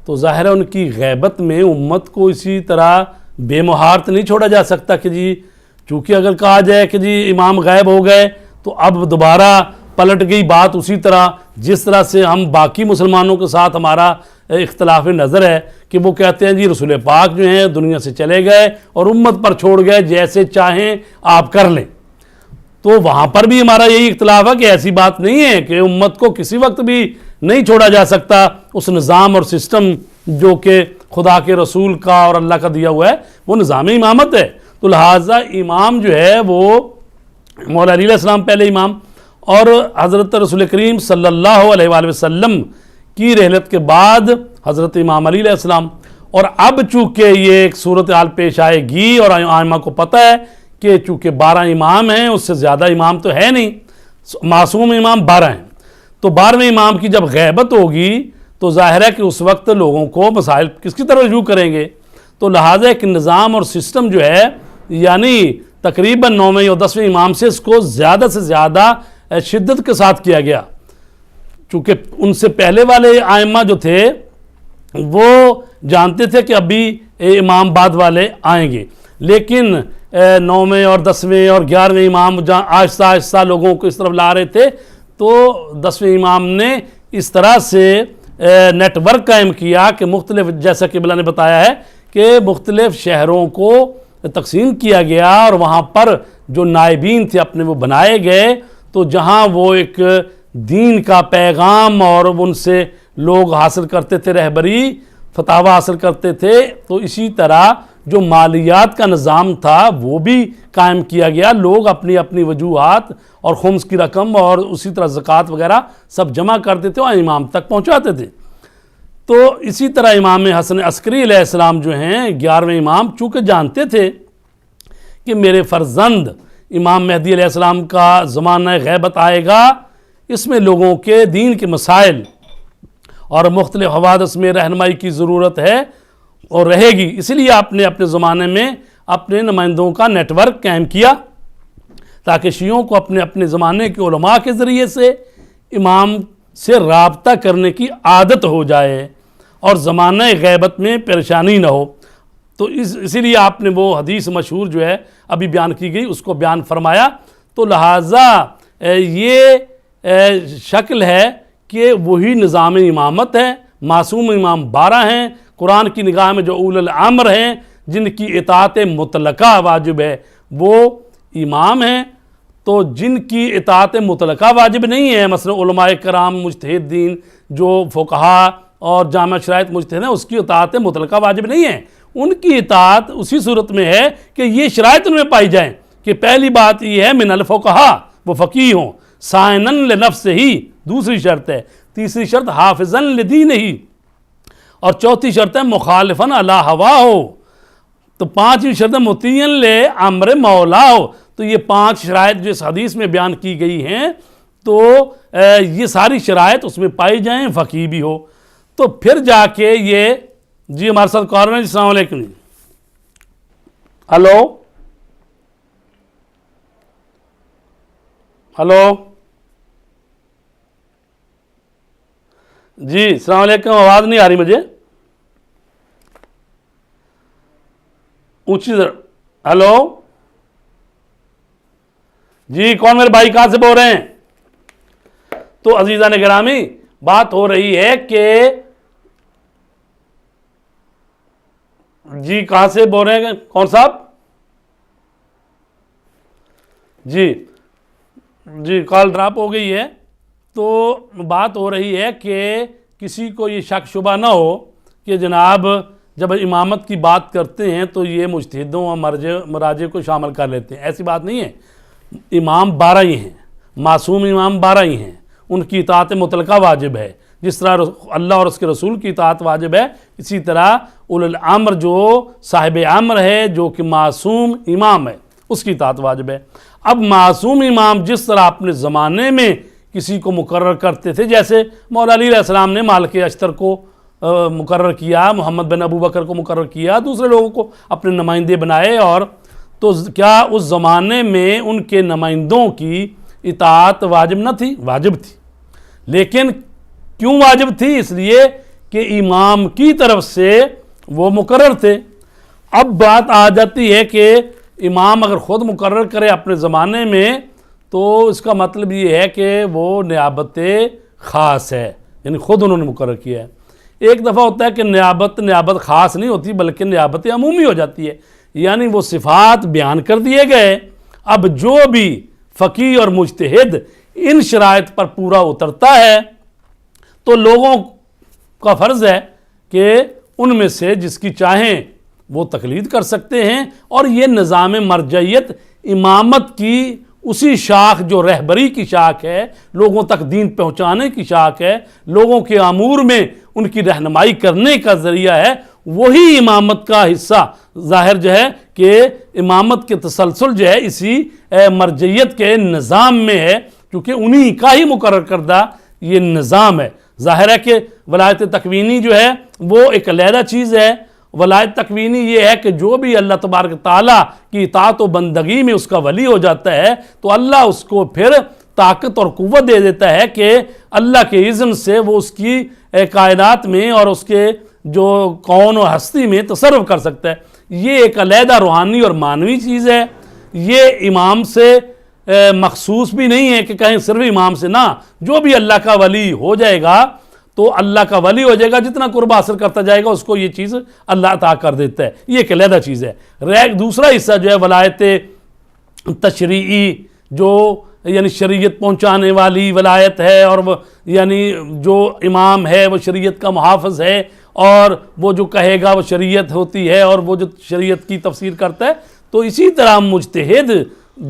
تو ظاہر ہے ان کی غیبت میں امت کو اسی طرح بے مہارت نہیں چھوڑا جا سکتا کہ جی، چونکہ اگر کہا جائے کہ جی امام غائب ہو گئے تو اب دوبارہ پلٹ گئی بات اسی طرح جس طرح سے ہم باقی مسلمانوں کے ساتھ ہمارا اختلاف نظر ہے کہ وہ کہتے ہیں جی رسول پاک جو ہیں دنیا سے چلے گئے اور امت پر چھوڑ گئے، جیسے چاہیں آپ کر لیں. تو وہاں پر بھی ہمارا یہی اختلاف ہے کہ ایسی بات نہیں ہے کہ امت کو کسی وقت بھی نہیں چھوڑا جا سکتا. اس نظام اور سسٹم جو کہ خدا کے رسول کا اور اللہ کا دیا ہوا ہے وہ نظام امامت ہے. تو لہٰذا امام جو ہے وہ مولا علی علیہ السلام پہلے امام، اور حضرت رسول کریم صلی اللہ علیہ وآلہ وسلم کی رحلت کے بعد حضرت امام علی علیہ السلام. اور اب چونکہ یہ ایک صورتحال پیش آئے گی اور ائمہ کو پتہ ہے کہ چونکہ 12 امام ہیں، اس سے زیادہ امام تو ہے نہیں، معصوم امام 12 ہیں، تو 12ویں امام کی جب غیبت ہوگی تو ظاہر ہے کہ اس وقت لوگوں کو مسائل کس کی طرف رجوع کریں گے. تو لہٰذا ایک نظام اور سسٹم جو ہے، یعنی تقریباً 9ویں اور 10ویں امام سے اس کو زیادہ سے زیادہ شدت کے ساتھ کیا گیا، چونکہ ان سے پہلے والے ائمہ جو تھے وہ جانتے تھے کہ ابھی امام بعد والے آئیں گے، لیکن 9ویں اور 10ویں اور 11ویں امام جہاں آہستہ آہستہ لوگوں کو اس طرف لا رہے تھے، تو 10ویں امام نے اس طرح سے نیٹ ورک قائم کیا کہ مختلف، جیسا کہ بلا نے بتایا ہے کہ مختلف شہروں کو تقسیم کیا گیا اور وہاں پر جو نائبین تھے اپنے وہ بنائے گئے. تو جہاں وہ ایک دین کا پیغام اور ان سے لوگ حاصل کرتے تھے، رہبری فتاوی حاصل کرتے تھے، تو اسی طرح جو مالیات کا نظام تھا وہ بھی قائم کیا گیا. لوگ اپنی اپنی وجوہات اور خمس کی رقم اور اسی طرح زکوٰۃ وغیرہ سب جمع کرتے تھے اور امام تک پہنچاتے تھے. تو اسی طرح امام حسن عسکری علیہ السلام جو ہیں 11ویں امام، چونکہ جانتے تھے کہ میرے فرزند امام مہدی علیہ السلام کا زمانہ غیبت آئے گا، اس میں لوگوں کے دین کے مسائل اور مختلف حوادث میں رہنمائی کی ضرورت ہے اور رہے گی. اس لیے آپ نے اپنے زمانے میں اپنے نمائندوں کا نیٹ ورک قائم کیا تاکہ شیعوں کو اپنے اپنے زمانے کے علماء کے ذریعے سے امام سے رابطہ کرنے کی عادت ہو جائے اور زمانہ غیبت میں پریشانی نہ ہو. تو اسی لیے آپ نے وہ حدیث مشہور جو ہے ابھی بیان کی گئی اس کو بیان فرمایا. تو لہٰذا یہ شکل ہے کہ وہی نظام امامت ہے. معصوم امام 12 ہیں، قرآن کی نگاہ میں جو اول الامر ہیں، جن کی اطاعت مطلقہ واجب ہے وہ امام ہیں. تو جن کی اطاعت مطلقہ واجب نہیں ہے، مثلا علماء کرام مجتہدین جو فقہا اور جامع شرائط مجتہد ہیں، اس کی اطاعت مطلقہ واجب نہیں ہے. ان کی اطاعت اسی صورت میں ہے کہ یہ شرائط ان میں پائی جائیں کہ پہلی بات یہ ہے من الفقہا، وہ فقیہ ہوں، سائنن لنفس ہی دوسری شرط ہے، تیسری شرط حافظن لدین ہی، اور چوتھی شرط ہے مخالفن علی ہوا ہو، تو پانچویں شرط مطیعن لامر مولا ہو. تو یہ 5 شرائط جو اس حدیث میں بیان کی گئی ہیں تو یہ ساری شرائط اس میں پائی جائیں، فقیہ بھی ہو. تو پھر جا کے یہ جی ہمارے ساتھ کال میں. السلام علیکم. ہلو ہلو جی السلام علیکم. آواز نہیں آ رہی مجھے اونچی. ہلو جی کون میرے بھائی کہاں سے بول رہے ہیں؟ تو عزیزان گرامی بات ہو رہی ہے کہ جی کہاں سے بول رہے ہیں کون صاحب؟ جی کال ڈراپ ہو گئی ہے. تو بات ہو رہی ہے کہ کسی کو یہ شک شبہ نہ ہو کہ جناب جب امامت کی بات کرتے ہیں تو یہ مجتہدوں اور مراجع کو شامل کر لیتے ہیں. ایسی بات نہیں ہے. امام 12 ہی ہیں, معصوم امام 12 ہی ہیں, ان کی اطاعت مطلقہ واجب ہے. جس طرح اللہ اور اس کے رسول کی اطاعت واجب ہے, اسی طرح اولو الامر جو صاحب امر ہے, جو کہ معصوم امام ہے, اس کی اطاعت واجب ہے. اب معصوم امام جس طرح اپنے زمانے میں کسی کو مقرر کرتے تھے, جیسے مولا علی علیہ السلام نے مالک اشتر کو مقرر کیا, محمد بن ابو بکر کو مقرر کیا, دوسرے لوگوں کو اپنے نمائندے بنائے, اور تو کیا اس زمانے میں ان کے نمائندوں کی اطاعت واجب نہ تھی؟ واجب تھی. لیکن کیوں واجب تھی؟ اس لیے کہ امام کی طرف سے وہ مقرر تھے. اب بات آ جاتی ہے کہ امام اگر خود مقرر کرے اپنے زمانے میں تو اس کا مطلب یہ ہے کہ وہ نیابت خاص ہے, یعنی خود انہوں نے مقرر کیا ہے. ایک دفعہ ہوتا ہے کہ نیابت خاص نہیں ہوتی بلکہ نیابت عمومی ہو جاتی ہے, یعنی وہ صفات بیان کر دیے گئے. اب جو بھی فقیہ اور مجتہد ان شرائط پر پورا اترتا ہے تو لوگوں کا فرض ہے کہ ان میں سے جس کی چاہیں وہ تقلید کر سکتے ہیں. اور یہ نظام مرجعیت امامت کی اسی شاخ جو رہبری کی شاخ ہے, لوگوں تک دین پہنچانے کی شاخ ہے, لوگوں کے امور میں ان کی رہنمائی کرنے کا ذریعہ ہے, وہی امامت کا حصہ ظاہر جو ہے کہ امامت کے تسلسل جو ہے اسی مرجعیت کے نظام میں ہے, کیونکہ انہی کا ہی مقرر کردہ یہ نظام ہے. ظاہر ہے کہ ولایت تکوینی جو ہے وہ ایک علیحدہ چیز ہے. ولایت تکوینی یہ ہے کہ جو بھی اللہ تبارک تعالیٰ کی اطاعت و بندگی میں اس کا ولی ہو جاتا ہے تو اللہ اس کو پھر طاقت اور قوت دے دیتا ہے کہ اللہ کے اذن سے وہ اس کی کائنات میں اور اس کے جو کون و ہستی میں تصرف کر سکتا ہے. یہ ایک علیحدہ روحانی اور معنوی چیز ہے. یہ امام سے مخصوص بھی نہیں ہے کہ کہیں صرف امام سے, نہ, جو بھی اللہ کا ولی ہو جائے گا تو اللہ کا ولی ہو جائے گا, جتنا قرب حاصل کرتا جائے گا اس کو یہ چیز اللہ عطا کر دیتا ہے. یہ ایک علیحدہ چیز ہے. دوسرا حصہ جو ہے ولایت تشریعی, جو یعنی شریعت پہنچانے والی ولایت ہے, اور یعنی جو امام ہے وہ شریعت کا محافظ ہے, اور وہ جو کہے گا وہ شریعت ہوتی ہے, اور وہ جو شریعت کی تفسیر کرتا ہے. تو اسی طرح مجتہد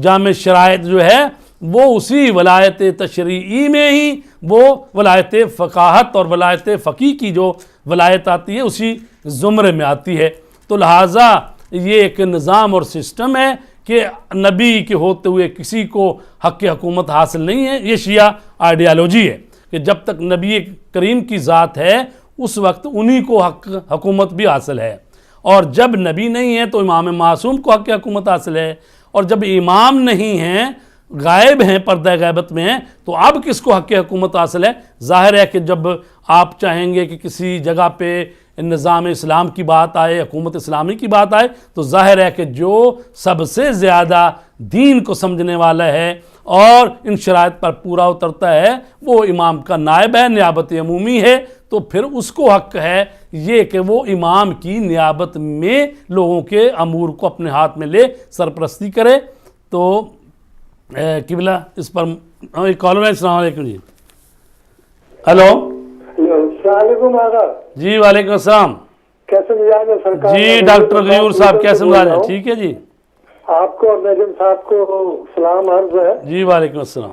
جامع شرائط جو ہے وہ اسی ولایت تشریعی میں ہی وہ ولایت فقاہت اور ولایت فقیہ کی جو ولایت آتی ہے اسی زمرے میں آتی ہے. تو لہٰذا یہ ایک نظام اور سسٹم ہے کہ نبی کے ہوتے ہوئے کسی کو حق حکومت حاصل نہیں ہے. یہ شیعہ آئیڈیالوجی ہے کہ جب تک نبی کریم کی ذات ہے اس وقت انہی کو حق حکومت بھی حاصل ہے, اور جب نبی نہیں ہے تو امام معصوم کو حق حکومت حاصل ہے, اور جب امام نہیں ہیں, غائب ہیں, پردہ غیبت میں ہیں, تو اب کس کو حق حکومت حاصل ہے؟ ظاہر ہے کہ جب آپ چاہیں گے کہ کسی جگہ پہ نظام اسلام کی بات آئے, حکومت اسلامی کی بات آئے, تو ظاہر ہے کہ جو سب سے زیادہ دین کو سمجھنے والا ہے اور ان شرائط پر پورا اترتا ہے وہ امام کا نائب ہے, نیابت عمومی ہے. تو پھر اس کو حق ہے یہ کہ وہ امام کی نیابت میں لوگوں کے امور کو اپنے ہاتھ میں لے, سرپرستی کرے. تو قبلہ اس پر کالر ہے. السلام علیکم جی. ہلو, السلام علیکم آقا. جی وعلیکم السلام. کیسے مزاج ہے سرکار؟ جی ڈاکٹر غیور صاحب کیسے مزاج ہے؟ ٹھیک ہے جی. آپ کو اور نجم صاحب کو سلام عرض ہے. جی وعلیکم السلام.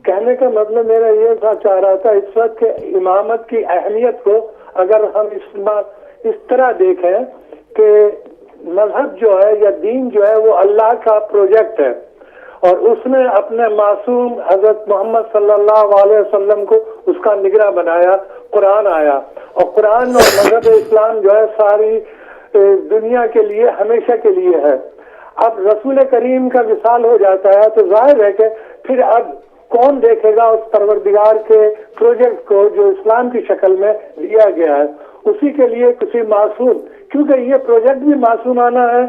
کہنے کا مطلب میرا یہ چاہ رہا تھا اس وقت کہ امامت کی اہمیت کو اگر ہم اس طرح دیکھیں کہ مذہب جو ہے یا دین جو ہے وہ اللہ کا پروجیکٹ ہے, اور اس نے اپنے معصوم حضرت محمد صلی اللہ علیہ وسلم کو اس کا نگراں بنایا. قرآن آیا, اور قرآن اور مذہب اسلام جو ہے ساری دنیا کے لیے ہمیشہ کے لیے ہے. اب رسول کریم کا وصال ہو جاتا ہے تو ظاہر ہے کہ پھر اب کون دیکھے گا اس پروردگار کے پروجیکٹ کو جو اسلام کی شکل میں دیا گیا ہے. اسی کے لیے کسی معصوم, کیونکہ یہ پروجیکٹ بھی معصومانہ ہے,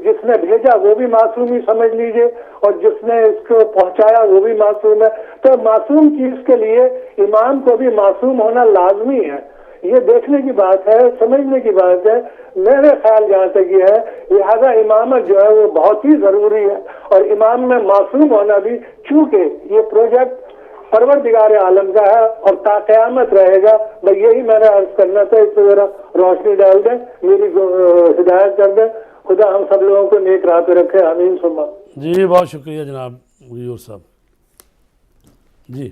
جس نے بھیجا وہ بھی معصوم ہی سمجھ لیجئے, اور جس نے اس کو پہنچایا وہ بھی معصوم ہے. تو معصوم چیز کے لیے امام کو بھی معصوم ہونا لازمی ہے. یہ دیکھنے کی بات ہے, سمجھنے کی بات ہے. میرے خیال جہاں تک یہ ہے, لہذا امامت جو ہے وہ بہت ہی ضروری ہے, اور امام میں معصوم ہونا بھی, چونکہ یہ پروجیکٹ پروردگار عالم کا ہے اور تا قیامت رہے گا. بس یہی میں نے عرض کرنا تھا, اس پہ ذرا روشنی ڈال دیں, میری ہدایت کر دیں. خدا ہم سب لوگوں کو نیک راہ پہ رکھے, آمین ثم. جی بہت شکریہ جناب غیور صاحب. جی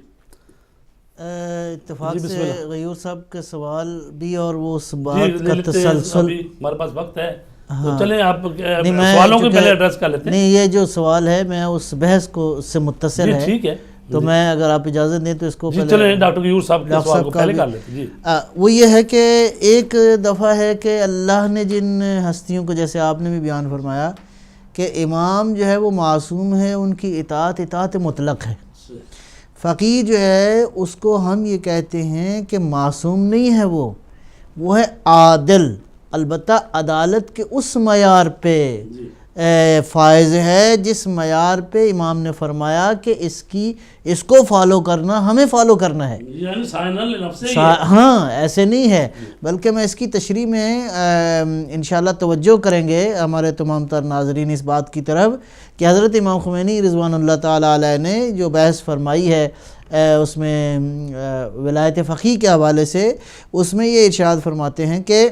اتفاق سے غیور صاحب کے سوال بھی اور وہ اس جی بات کا تسلسل, ہمارے پاس وقت ہے تو چلیں آپ سوالوں کو پہلے ایڈریس کر لیتے ہیں. نہیں, یہ جو سوال ہے میں اس بحث کو سے متصل ہے, ٹھیک ہے, تو میں اگر آپ اجازت دیں تو اس کو چلیں ڈاکٹر غیور صاحب کے سوال کو پہلے کر لیتے ہیں. جی وہ یہ ہے کہ ایک دفعہ ہے کہ اللہ نے جن ہستیوں کو, جیسے آپ نے بھی بیان فرمایا کہ امام جو ہے وہ معصوم ہے, ان کی اطاعت مطلق ہے. فقیہ جو ہے اس کو ہم یہ کہتے ہیں کہ معصوم نہیں ہے, وہ ہے عادل, البتہ عدالت کے اس معیار پہ فائز ہے جس معیار پہ امام نے فرمایا کہ اس کو فالو کرنا, ہمیں فالو کرنا ہے. ہاں ایسے نہیں ہے, بلکہ میں اس کی تشریح میں انشاءاللہ توجہ کریں گے ہمارے تمام تر ناظرین اس بات کی طرف کہ حضرت امام خمینی رضوان اللہ تعالیٰ علیہ نے جو بحث فرمائی ہے اس میں ولایت فقیہ کے حوالے سے, اس میں یہ ارشاد فرماتے ہیں کہ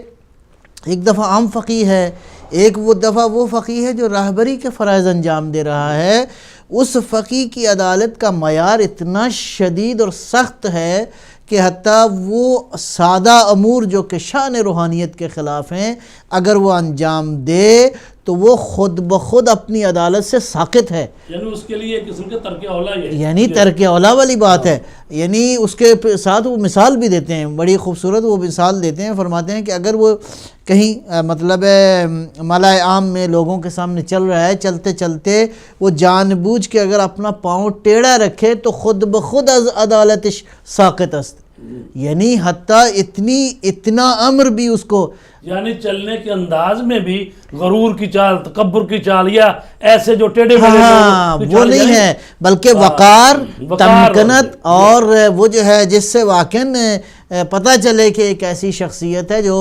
ایک دفعہ عام فقیہ ہے, ایک وہ دفعہ وہ فقیہ ہے جو راہبری کے فرائض انجام دے رہا ہے. اس فقیہ کی عدالت کا معیار اتنا شدید اور سخت ہے کہ حتیٰ وہ سادہ امور جو کہ شان روحانیت کے خلاف ہیں اگر وہ انجام دے تو وہ خود بخود اپنی عدالت سے ساقط ہے. یعنی اس کے لیے قسم کے ترک اولا ہے, یعنی ترک اولا والی بات ہے. یعنی اس کے ساتھ وہ مثال بھی دیتے ہیں, بڑی خوبصورت وہ مثال دیتے ہیں, فرماتے ہیں کہ اگر وہ کہیں مطلب ملائے عام میں لوگوں کے سامنے چل رہا ہے, چلتے چلتے وہ جان بوجھ کے اگر اپنا پاؤں ٹیڑھا رکھے تو خود بخود از عدالت ساقط است. یعنی حتیٰ اتنا امر بھی اس کو, یعنی چلنے کے انداز میں بھی غرور کی چال, تکبر کی چال, یا ایسے جو ٹیڑھے وہ نہیں ہے, بلکہ وقار, تمکنت, اور وہ جو ہے جس سے واقعاً پتہ چلے کہ ایک ایسی شخصیت ہے جو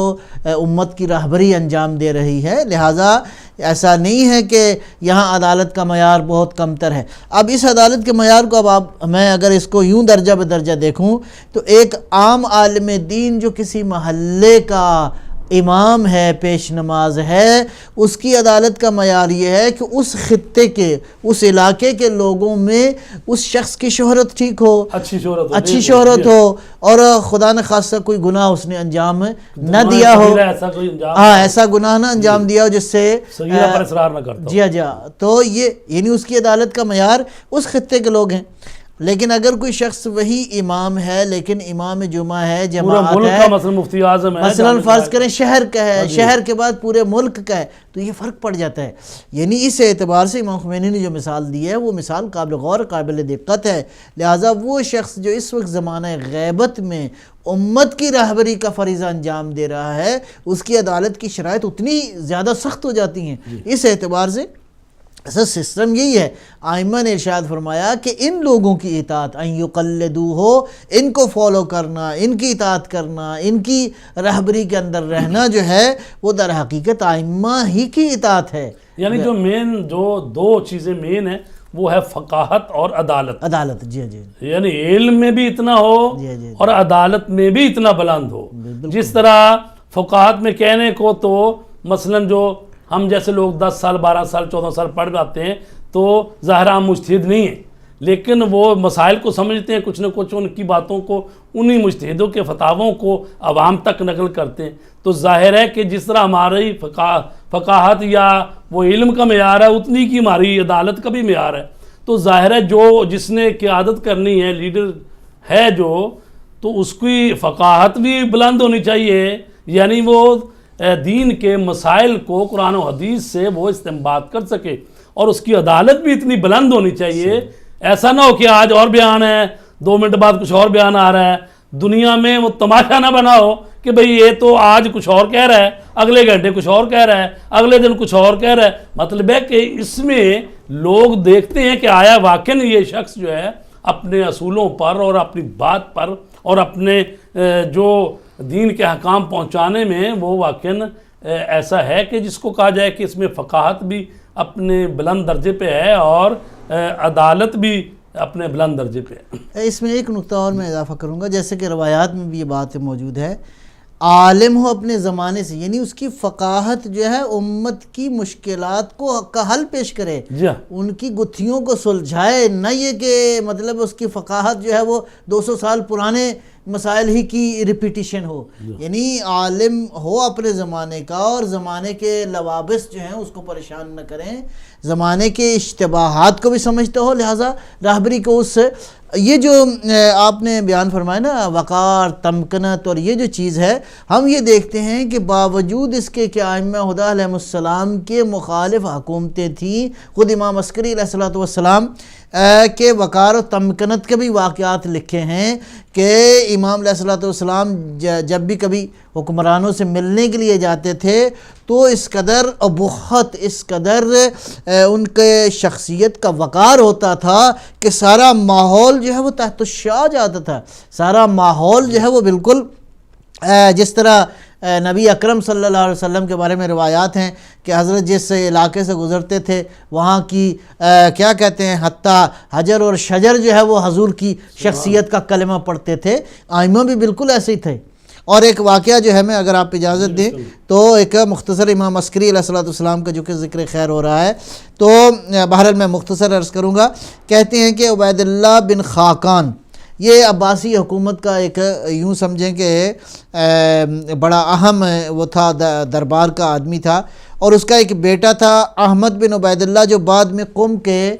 امت کی راہبری انجام دے رہی ہے. لہٰذا ایسا نہیں ہے کہ یہاں عدالت کا معیار بہت کم تر ہے. اب اس عدالت کے معیار کو میں اگر اس کو یوں درجہ بدرجہ دیکھوں تو ایک عام عالم دین جو کسی محلے کا امام ہے, پیش نماز ہے, اس کی عدالت کا معیار یہ ہے کہ اس خطے کے, اس علاقے کے لوگوں میں اس شخص کی شہرت ٹھیک ہو, اچھی شہرت ہو, اور خدا نہ خاصہ کوئی گناہ اس نے انجام نہ دیا ہو, ایسا گناہ نہ انجام دیا ہو جس سے جی. تو یہ یعنی اس کی عدالت کا معیار اس خطے کے لوگ ہیں. لیکن اگر کوئی شخص وہی امام ہے لیکن امام جمعہ ہے, جماعت ہے, مفتی اعظم ہے, مثلا فرض کریں شہر کا ہے, شہر کے بعد پورے ملک کا ہے, تو یہ فرق پڑ جاتا ہے. یعنی اس اعتبار سے امام خمینی نے جو مثال دی ہے وہ مثال قابل غور, قابل دقت ہے. لہٰذا وہ شخص جو اس وقت زمانہ غیبت میں امت کی راہبری کا فریضہ انجام دے رہا ہے, اس کی عدالت کی شرائط اتنی زیادہ سخت ہو جاتی ہیں. اس اعتبار سے اصل سسٹم یہی ہے. ائمہ نے ارشاد فرمایا کہ ان لوگوں کی اطاعت ان یقلدو ہو, ان کو فالو کرنا, ان کی اطاعت کرنا, ان کی رہبری کے اندر رہنا جو ہے وہ در حقیقت ائمہ ہی کی اطاعت ہے. یعنی جو مین جو دو چیزیں مین ہیں وہ ہے فقاہت اور عدالت. جی. یعنی علم میں بھی اتنا ہو اور عدالت میں بھی اتنا بلند ہو. جس طرح فقاہت میں کہنے کو تو مثلاً جو ہم جیسے لوگ 10 سال 12 سال 14 سال پڑھ جاتے ہیں تو ظاہر ہم مجتہد نہیں ہیں, لیکن وہ مسائل کو سمجھتے ہیں, کچھ نہ کچھ ان کی باتوں کو, انہی مجتہدوں کے فتاووں کو عوام تک نقل کرتے ہیں. تو ظاہر ہے کہ جس طرح ہماری فقاہت یا وہ علم کا معیار ہے اتنی کی ہماری عدالت کا بھی معیار ہے. تو ظاہر ہے جس نے قیادت کرنی ہے, لیڈر ہے جو, تو اس کی فقاہت بھی بلند ہونی چاہیے. یعنی وہ دین کے مسائل کو قرآن و حدیث سے وہ استنباط کر سکے, اور اس کی عدالت بھی اتنی بلند ہونی چاہیے. ایسا نہ ہو کہ آج اور بیان ہے, 2 منٹ بعد کچھ اور بیان آ رہا ہے. دنیا میں وہ تماشا نہ بناؤ کہ بھئی یہ تو آج کچھ اور کہہ رہا ہے, اگلے گھنٹے کچھ اور کہہ رہا ہے, اگلے دن کچھ اور کہہ رہا ہے. مطلب ہے کہ اس میں لوگ دیکھتے ہیں کہ آیا واقعی یہ شخص جو ہے اپنے اصولوں پر اور اپنی بات پر اور اپنے جو دین کے احکام پہنچانے میں وہ واقعاً ایسا ہے کہ جس کو کہا جائے کہ اس میں فقاہت بھی اپنے بلند درجے پہ ہے اور عدالت بھی اپنے بلند درجے پہ ہے۔ اس میں ایک نقطہ اور میں اضافہ کروں گا، جیسے کہ روایات میں بھی یہ بات موجود ہے، عالم ہو اپنے زمانے سے، یعنی اس کی فقاہت جو ہے امت کی مشکلات کا حل پیش کرے، ان کی گتھیوں کو سلجھائے، نہ یہ کہ مطلب اس کی فقاہت جو ہے وہ 200 سال پرانے مسائل ہی کی ریپیٹیشن ہو، یعنی عالم ہو اپنے زمانے کا اور زمانے کے لوابس جو ہیں اس کو پریشان نہ کریں، زمانے کے اشتباہات کو بھی سمجھتے ہو، لہٰذا راہبری کو اس یہ جو آپ نے بیان فرمایا نا وقار، تمکنت، اور یہ جو چیز ہے، ہم یہ دیکھتے ہیں کہ باوجود اس کے کہ ائمہ ہدیٰ علیہ السلام کے مخالف حکومتیں تھیں، خود امام عسکری علیہ السلام کے وقار و تمکنت کے بھی واقعات لکھے ہیں کہ امام علیہ السلام جب بھی کبھی حکمرانوں سے ملنے کے لیے جاتے تھے تو اس قدر ابہت، اس قدر ان کے شخصیت کا وقار ہوتا تھا کہ سارا ماحول جو ہے وہ تحت الشاء جاتا تھا، سارا ماحول جو ہے وہ بالکل جس طرح نبی اکرم صلی اللہ علیہ وسلم کے بارے میں روایات ہیں کہ حضرت جس علاقے سے گزرتے تھے وہاں کی کیا کہتے ہیں حتیٰ حجر اور شجر جو ہے وہ حضور کی شخصیت کا کلمہ پڑھتے تھے، ائمہ بھی بالکل ایسے ہی تھے۔ اور ایک واقعہ جو ہے میں اگر آپ اجازت دیں تو ایک مختصر امام عسکری علیہ السلام کا جو کہ ذکر خیر ہو رہا ہے تو بہرحال میں مختصر عرض کروں گا۔ کہتے ہیں کہ عبید اللہ بن خاقان یہ عباسی حکومت کا ایک یوں سمجھیں کہ بڑا اہم وہ تھا، دربار کا آدمی تھا، اور اس کا ایک بیٹا تھا احمد بن عبید اللہ جو بعد میں قم کے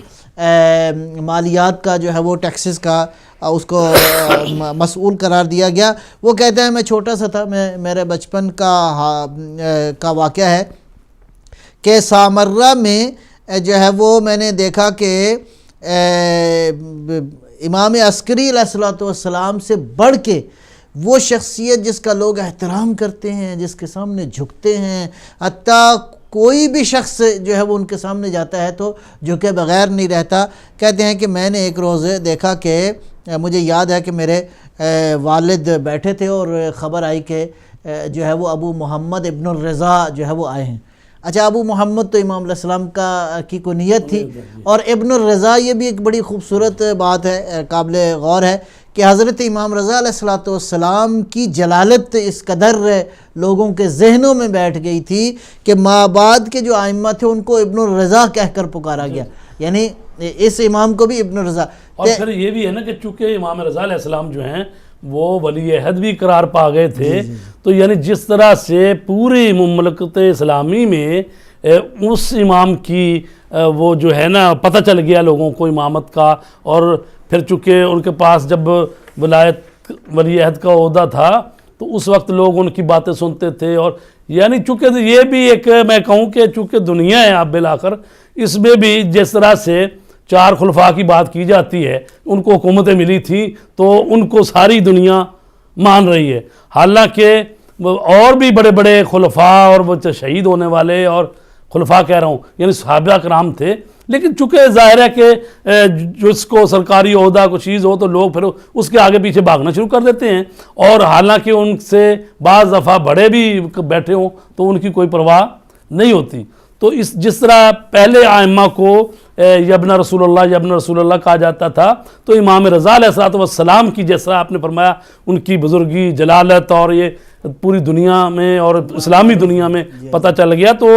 مالیات کا جو ہے وہ ٹیکسز کا اس کو مسئول قرار دیا گیا۔ وہ کہتا ہے میں چھوٹا سا تھا، میرے بچپن کا واقعہ ہے کہ سامرہ میں جو ہے وہ میں نے دیکھا کہ امام عسکری علیہ السلام سے بڑھ کے وہ شخصیت جس کا لوگ احترام کرتے ہیں، جس کے سامنے جھکتے ہیں، حتیٰ کوئی بھی شخص جو ہے وہ ان کے سامنے جاتا ہے تو جھکے بغیر نہیں رہتا۔ کہتے ہیں کہ میں نے ایک روز دیکھا کہ مجھے یاد ہے کہ میرے والد بیٹھے تھے اور خبر آئی کہ جو ہے وہ ابو محمد ابن الرضا جو ہے وہ آئے ہیں۔ اچھا، ابو محمد تو امام علیہ السلام کی کنیت تھی، اور ابن الرضا یہ بھی ایک بڑی خوبصورت بات ہے، قابل غور ہے کہ حضرت امام رضا علیہ السلام کی جلالت اس قدر لوگوں کے ذہنوں میں بیٹھ گئی تھی کہ مابعد کے جو ائمہ تھے ان کو ابن الرضا کہہ کر پکارا گیا، یعنی اس امام کو بھی ابن الرضا۔ اور پھر یہ بھی ہے نا کہ چونکہ امام رضا علیہ السلام جو ہیں وہ ولی عہد بھی قرار پا گئے تھے، تو یعنی جس طرح سے پوری مملکت اسلامی میں اس امام کی وہ جو ہے نا پتہ چل گیا لوگوں کو امامت کا، اور پھر چونکہ ان کے پاس جب ولایت ولی عہد کا عہدہ تھا تو اس وقت لوگ ان کی باتیں سنتے تھے، اور یعنی چونکہ یہ بھی ایک میں کہوں کہ چونکہ دنیا ہے اب بالآخر اس میں بھی جس طرح سے 4 خلفاء کی بات کی جاتی ہے، ان کو حکومتیں ملی تھیں تو ان کو ساری دنیا مان رہی ہے، حالانکہ اور بھی بڑے بڑے خلفاء اور وہ شہید ہونے والے اور خلفاء کہہ رہا ہوں یعنی صحابہ کرام تھے، لیکن چونکہ ظاہر ہے کہ جس کو سرکاری عہدہ کو چیز ہو تو لوگ پھر اس کے آگے پیچھے بھاگنا شروع کر دیتے ہیں، اور حالانکہ ان سے بعض دفعہ بڑے بھی بیٹھے ہوں تو ان کی کوئی پرواہ نہیں ہوتی۔ تو جس طرح پہلے ائمہ کو یبن رسول اللہ کہا جاتا تھا، تو امام رضا علیہ السلام کی جس طرح آپ نے فرمایا ان کی بزرگی، جلالت، اور یہ پوری دنیا میں اور اسلامی دنیا میں پتہ چل گیا، تو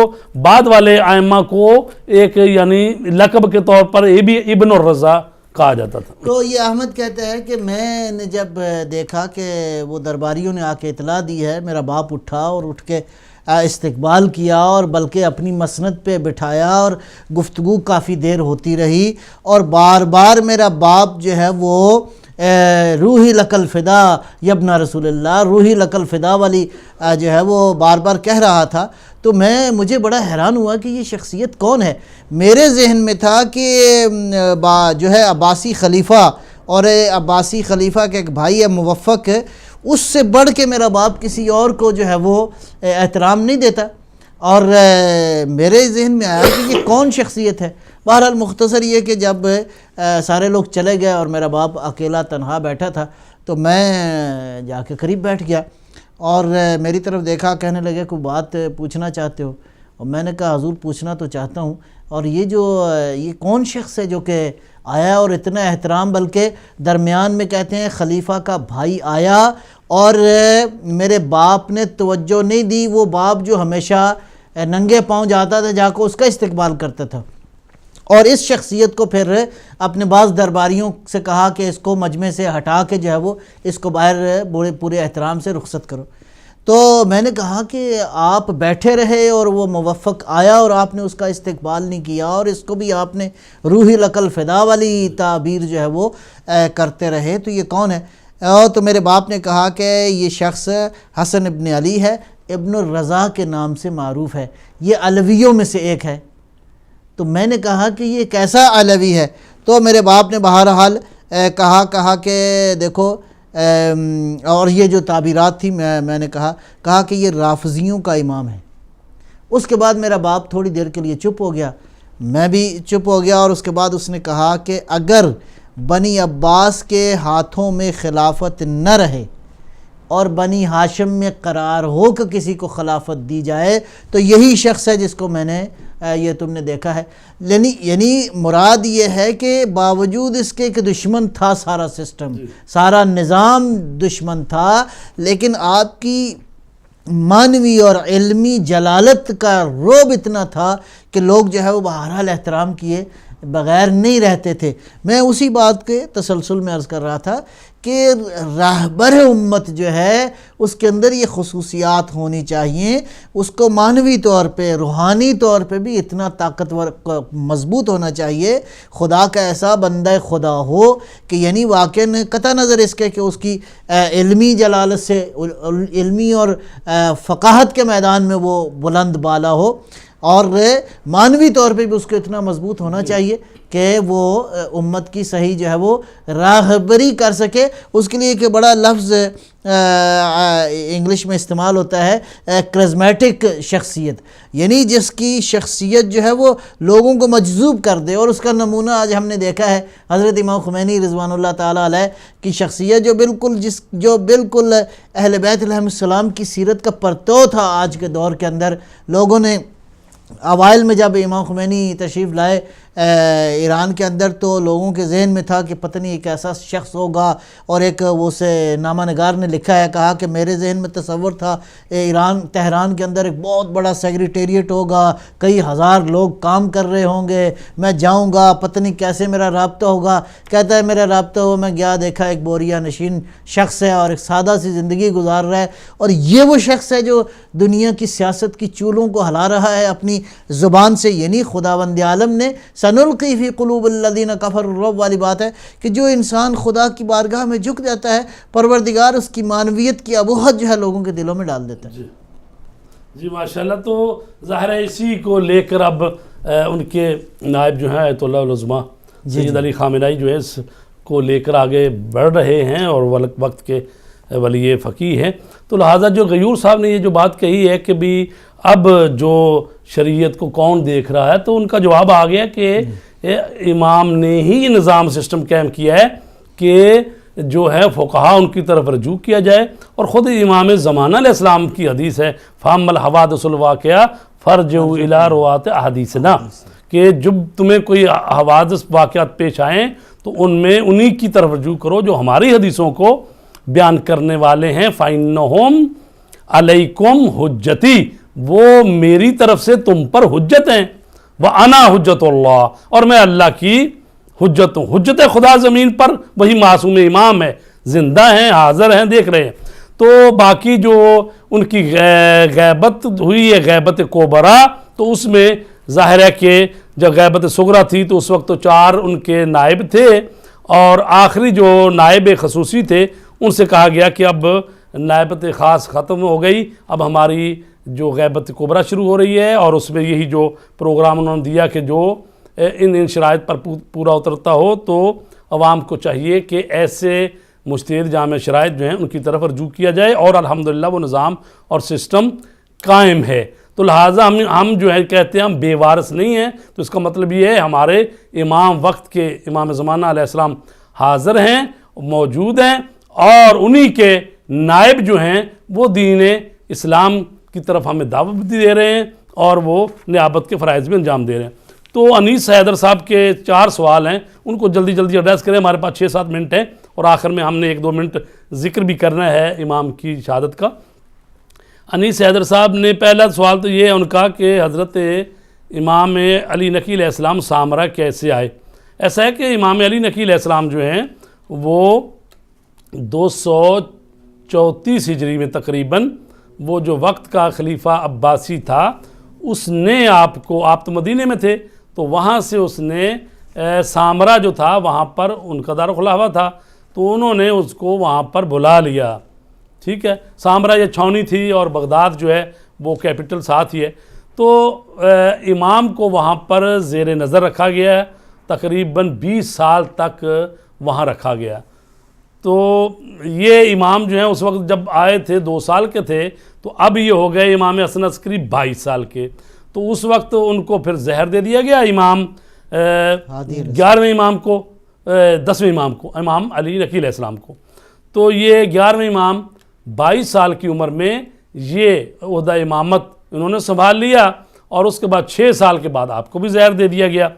بعد والے ائمہ کو ایک یعنی لقب کے طور پر یہ بھی ابن الرضا کہا جاتا تھا۔ تو یہ احمد کہتا ہے کہ میں نے جب دیکھا کہ وہ درباریوں نے آ کے اطلاع دی ہے، میرا باپ اٹھا اور اٹھ کے استقبال کیا، اور بلکہ اپنی مسند پہ بٹھایا، اور گفتگو کافی دیر ہوتی رہی، اور بار بار میرا باپ جو ہے وہ روحی لک الفدا یبن رسول اللہ، روحی لک الفدا والی جو ہے وہ بار بار کہہ رہا تھا۔ تو مجھے بڑا حیران ہوا کہ یہ شخصیت کون ہے۔ میرے ذہن میں تھا کہ جو ہے عباسی خلیفہ، اور عباسی خلیفہ کا ایک بھائی ہے موفق، اس سے بڑھ کے میرا باپ کسی اور کو جو ہے وہ احترام نہیں دیتا، اور میرے ذہن میں آیا کہ یہ کون شخصیت ہے۔ بہرحال مختصر یہ کہ جب سارے لوگ چلے گئے اور میرا باپ اکیلا تنہا بیٹھا تھا تو میں جا کے قریب بیٹھ گیا، اور میری طرف دیکھا، کہنے لگے کوئی بات پوچھنا چاہتے ہو؟ اور میں نے کہا حضور پوچھنا تو چاہتا ہوں، اور یہ کون شخص ہے جو کہ آیا اور اتنا احترام، بلکہ درمیان میں کہتے ہیں خلیفہ کا بھائی آیا اور میرے باپ نے توجہ نہیں دی، وہ باپ جو ہمیشہ ننگے پاؤں جاتا تھا، جا کے اس کا استقبال کرتا تھا، اور اس شخصیت کو پھر اپنے بعض درباریوں سے کہا کہ اس کو مجمع سے ہٹا کے جو ہے وہ اس کو باہر پورے احترام سے رخصت کرو۔ تو میں نے کہا کہ آپ بیٹھے رہے اور وہ موفق آیا اور آپ نے اس کا استقبال نہیں کیا، اور اس کو بھی آپ نے روحی لقل فدا والی تعبیر جو ہے وہ کرتے رہے، تو یہ کون ہے؟ تو میرے باپ نے کہا کہ یہ شخص حسن ابن علی ہے، ابن الرضا کے نام سے معروف ہے، یہ علویوں میں سے ایک ہے۔ تو میں نے کہا کہ یہ کیسا علوی ہے؟ تو میرے باپ نے بہرحال کہا کہ دیکھو، اور یہ جو تعبیرات تھی میں نے کہا کہ یہ رافضیوں کا امام ہے۔ اس کے بعد میرا باپ تھوڑی دیر کے لیے چپ ہو گیا، میں بھی چپ ہو گیا، اور اس کے بعد اس نے کہا کہ اگر بنی عباس کے ہاتھوں میں خلافت نہ رہے اور بنی ہاشم میں قرار ہو کہ کسی کو خلافت دی جائے تو یہی شخص ہے جس کو میں نے یہ تم نے دیکھا ہے۔ یعنی مراد یہ ہے کہ باوجود اس کے کہ دشمن تھا، سارا سسٹم، سارا نظام دشمن تھا، لیکن آپ کی معنوی اور علمی جلالت کا رعب اتنا تھا کہ لوگ جو ہے وہ بہرحال احترام کیے بغیر نہیں رہتے تھے۔ میں اسی بات کے تسلسل میں عرض کر رہا تھا کہ راہبر امت جو ہے اس کے اندر یہ خصوصیات ہونی چاہیے، اس کو معنوی طور پہ، روحانی طور پہ بھی اتنا طاقتور مضبوط ہونا چاہیے، خدا کا ایسا بندہ خدا ہو کہ یعنی واقعاً قطع نظر اس کے کہ اس کی علمی جلالت سے، علمی اور فقاہت کے میدان میں وہ بلند بالا ہو، اور معنوی طور پہ بھی اس کو اتنا مضبوط ہونا چاہیے کہ وہ امت کی صحیح جو ہے وہ راہبری کر سکے۔ اس کے لیے ایک بڑا لفظ انگلش میں استعمال ہوتا ہے، کرزمیٹک شخصیت، یعنی جس کی شخصیت جو ہے وہ لوگوں کو مجذوب کر دے، اور اس کا نمونہ آج ہم نے دیکھا ہے حضرت امام خمینی رضوان اللہ تعالیٰ علیہ کی شخصیت، جو بالکل اہل بیت علیہ السلام کی سیرت کا پرتو تھا آج کے دور کے اندر۔ لوگوں نے اوائل میں جب امام خمینی تشریف لائے ایران کے اندر تو لوگوں کے ذہن میں تھا کہ پتہ نہیں ایک ایسا شخص ہوگا، اور ایک وہ سے نامہ نگار نے لکھا ہے، کہا کہ میرے ذہن میں تصور تھا تہران کے اندر ایک بہت بڑا سیکریٹریٹ ہوگا، کئی ہزار لوگ کام کر رہے ہوں گے، میں جاؤں گا، پتہ نہیں کیسے میرا رابطہ ہوگا۔ کہتا ہے میرا رابطہ ہوا، میں گیا دیکھا ایک بوریا نشین شخص ہے اور ایک سادہ سی زندگی گزار رہا ہے، اور یہ وہ شخص ہے جو دنیا کی سیاست کی چولوں کو ہلا رہا ہے اپنی زبان سے۔ یعنی خداوند عالم نے سنلقی فی قلوب الذین کفروا الرعب والی بات ہے کہ جو انسان خدا کی بارگاہ میں جھک جاتا ہے، پروردگار اس کی معنویت کی ابہت جو ہے لوگوں کے دلوں میں ڈال دیتا ہے۔ جی ماشاءاللہ، تو ظاہر ہے اسی کو لے کر اب ان کے نائب جو ہیں آیت اللہ العظمیٰ سید علی خامنہئی جو ہے اس کو لے کر آگے بڑھ رہے ہیں، اور وقت کے ولی فقیہ ہیں۔ تو لہٰذا جو غیور صاحب نے یہ جو بات کہی ہے کہ بھی اب جو شریعت کو کون دیکھ رہا ہے، تو ان کا جواب آ گیا کہ امام نے ہی یہ نظام سسٹم قائم کیا ہے کہ جو ہے فقہا ان کی طرف رجوع کیا جائے، اور خود امام زمانہ علیہ السلام کی حدیث ہے فَأَمَّا الْحَوَادِثُ الْوَاقِعَةُ فَارْجِعُوا إِلَىٰ رُوَاةِ أَحَادِيثِنَا، کہ جب تمہیں کوئی حوادث واقعات پیش آئیں تو ان میں انہی کی طرف رجوع کرو جو ہماری حدیثوں کو بیان کرنے والے ہیں۔ فَإِنَّهُمْ عَلَيْكُمْ حُجَّتِي، وہ میری طرف سے تم پر حجت ہیں، وَأَنَا حُجَّتُ اللَّهِ، اور میں اللہ کی حجت ہوں۔ حجت خدا زمین پر وہی معصوم امام ہے، زندہ ہیں، حاضر ہیں، دیکھ رہے ہیں۔ تو باقی جو ان کی غیبت ہوئی ہے، غیبت کبریٰ، تو اس میں ظاہر ہے کہ جب غیبت صغریٰ تھی تو اس وقت تو 4 ان کے نائب تھے، اور آخری جو نائب خصوصی تھے ان سے کہا گیا کہ اب نائبت خاص ختم ہو گئی، اب ہماری جو غیبت کبریٰ شروع ہو رہی ہے، اور اس میں یہی جو پروگرام انہوں نے دیا کہ جو ان شرائط پر پورا اترتا ہو تو عوام کو چاہیے کہ ایسے مجتہد جامع شرائط جو ہیں ان کی طرف رجوع کیا جائے، اور الحمدللہ وہ نظام اور سسٹم قائم ہے۔ تو لہٰذا ہم جو ہے کہتے ہیں ہم بے وارث نہیں ہیں، تو اس کا مطلب یہ ہے ہمارے امام وقت کے امام زمانہ علیہ السلام حاضر ہیں، موجود ہیں، اور انہی کے نائب جو ہیں وہ دین اسلام کی طرف ہمیں دعوت بھی دے رہے ہیں اور وہ نیابت کے فرائض بھی انجام دے رہے ہیں۔ تو انیس حیدر صاحب کے 4 سوال ہیں، ان کو جلدی جلدی ایڈریس کریں، ہمارے پاس 6-7 منٹ ہیں، اور آخر میں ہم نے 1-2 منٹ ذکر بھی کرنا ہے امام کی شہادت کا۔ انیس حیدر صاحب نے پہلا سوال تو یہ ہے ان کا کہ حضرت امام علی نقی علیہ السلام سامرا کیسے آئے؟ ایسا ہے کہ امام علی نقی علیہ السلام جو ہیں وہ 234 ہجری میں تقریباً وہ جو وقت کا خلیفہ عباسی تھا اس نے آپ تو مدینے میں تھے، تو وہاں سے اس نے سامرا جو تھا وہاں پر ان کا دارالخلافہ تھا، تو انہوں نے اس کو وہاں پر بلا لیا، ٹھیک ہے۔ سامرا یہ چھاونی تھی اور بغداد جو ہے وہ کیپٹل ساتھ ہی ہے، تو امام کو وہاں پر زیر نظر رکھا گیا ہے، تقریباً 20 سال تک وہاں رکھا گیا۔ تو یہ امام جو ہیں اس وقت جب آئے تھے 2 سال کے تھے، تو اب یہ ہو گئے امام حسن عسکری 22 سال کے، تو اس وقت ان کو پھر زہر دے دیا گیا امام 11ویں امام کو، 10ویں امام کو، امام علی نقی علیہ السلام کو۔ تو یہ 11ویں امام 22 سال کی عمر میں یہ عہدہ امامت انہوں نے سنبھال لیا، اور اس کے بعد 6 سال کے بعد آپ کو بھی زہر دے دیا گیا۔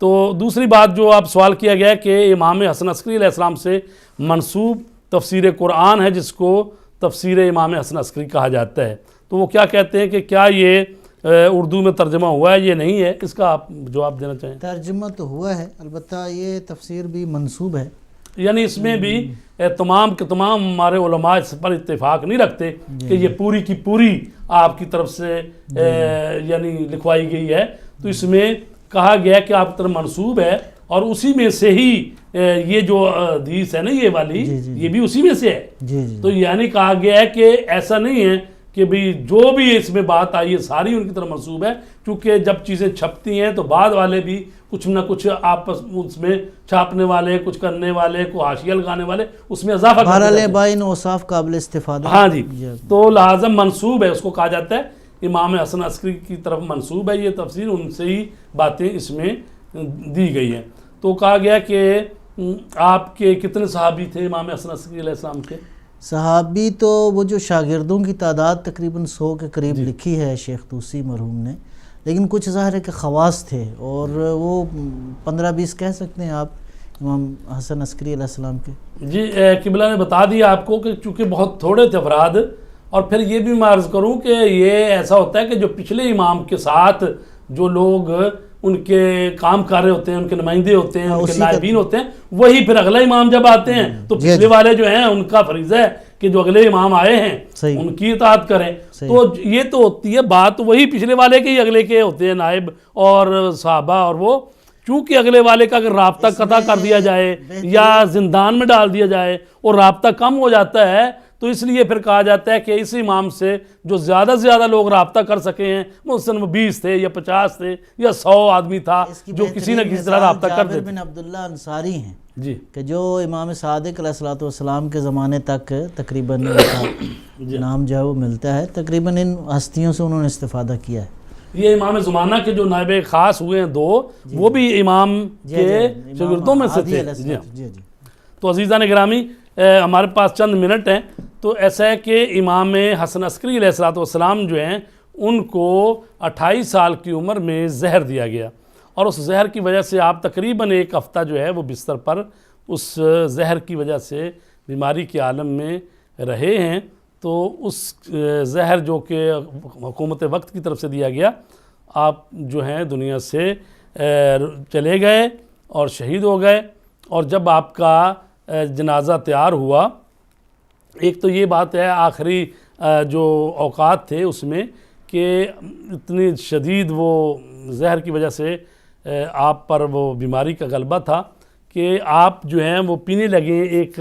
تو دوسری بات جو آپ سوال کیا گیا کہ امام حسن عسکری علیہ السلام سے منسوب تفسیر قرآن ہے جس کو تفسیر امام حسن عسکری کہا جاتا ہے، تو وہ کیا کہتے ہیں کہ کیا یہ اردو میں ترجمہ ہوا ہے؟ یہ نہیں ہے، اس کا آپ جواب دینا چاہیں؟ ترجمہ تو ہوا ہے، البتہ یہ تفسیر بھی منسوب ہے، یعنی اس میں بھی تمام کے تمام ہمارے علماء اس پر اتفاق نہیں رکھتے کہ یہ پوری کی پوری آپ کی طرف سے یعنی لکھوائی گئی ہے، تو اس میں کہا گیا کہ آپ کی طرف منسوب ہے، اور اسی میں سے ہی یہ جو حدیث ہے نا یہ والی یہ بھی اسی میں سے ہے۔ تو یعنی کہا گیا ہے کہ ایسا نہیں ہے کہ بھی جو بھی اس میں بات آئی ہے ساری ان کی طرف منسوب ہے، کیونکہ جب چیزیں چھپتی ہیں تو بعد والے بھی کچھ نہ کچھ آپس اس میں چھاپنے والے، کچھ کرنے والے، کو حاشیہ لگانے والے اس میں اضافہ کرتے ہیں۔ بہرحال بائن اوصاف قابل استفادہ، ہاں جی، تو لہٰذا منسوب ہے، اس کو کہا جاتا ہے امام حسن عسکری کی طرف منسوب ہے یہ تفسیر، ان سے ہی باتیں اس میں دی گئی ہیں۔ تو کہا گیا کہ آپ کے کتنے صحابی تھے امام حسن عسکری علیہ السلام کے؟ صحابی تو وہ جو شاگردوں کی تعداد تقریباً 100 کے قریب لکھی ہے شیخ طوسی مرحوم نے، لیکن کچھ ظاہر ہے کہ خواص تھے، اور وہ 15-20 کہہ سکتے ہیں آپ امام حسن عسکری علیہ السلام کے۔ جی قبلہ نے بتا دیا آپ کو کہ چونکہ بہت تھوڑے تھے افراد، اور پھر یہ بھی میں عرض کروں کہ یہ ایسا ہوتا ہے کہ جو پچھلے امام کے ساتھ جو لوگ ان کے کام کر رہے ہوتے ہیں، ان کے نمائندے ہوتے ہیں، ان کے نائبین ہوتے ہیں، وہی پھر اگلا امام جب آتے ہیں تو پچھلے والے جو ہیں ان کا فریضہ ہے کہ جو اگلے امام آئے ہیں ان کی اطاعت کریں۔ تو یہ تو ہوتی ہے بات وہی پچھلے والے کے ہی اگلے کے ہوتے ہیں نائب اور صحابہ، اور وہ چونکہ اگلے والے کا اگر رابطہ قطع کر دیا جائے یا زندان میں ڈال دیا جائے اور رابطہ کم ہو جاتا ہے، تو اس لیے پھر کہا جاتا ہے کہ اس امام سے جو زیادہ سے زیادہ لوگ رابطہ کر سکے ہیں، مثلاً 20 تھے یا 50 تھے یا 100 آدمی تھا جو کسی نہ کسی طرح رابطہ کرتے تھے۔ جابر بن عبداللہ انصاری ہیں جی، کہ جو امام صادق علیہ السلام کے زمانے تک تقریباً نام جو ہے وہ ملتا ہے، تقریباً ان ہستیوں سے انہوں نے استفادہ کیا ہے۔ یہ امام زمانہ کے جو نائب خاص ہوئے ہیں 2 وہ بھی امام کے شاگردوں میں سے تھے۔ تو عزیزان گرامی ہمارے پاس چند منٹ ہیں، تو ایسا ہے کہ امام حسن عسکری علیہ السلام جو ہیں ان کو 28 سال کی عمر میں زہر دیا گیا، اور اس زہر کی وجہ سے آپ تقریباً 1 ہفتہ جو ہے وہ بستر پر اس زہر کی وجہ سے بیماری کے عالم میں رہے ہیں۔ تو اس زہر جو کہ حکومت وقت کی طرف سے دیا گیا، آپ جو ہیں دنیا سے چلے گئے اور شہید ہو گئے، اور جب آپ کا جنازہ تیار ہوا، ایک تو یہ بات ہے آخری جو اوقات تھے اس میں کہ اتنی شدید وہ زہر کی وجہ سے آپ پر وہ بیماری کا غلبہ تھا کہ آپ جو ہیں وہ پینے لگے ایک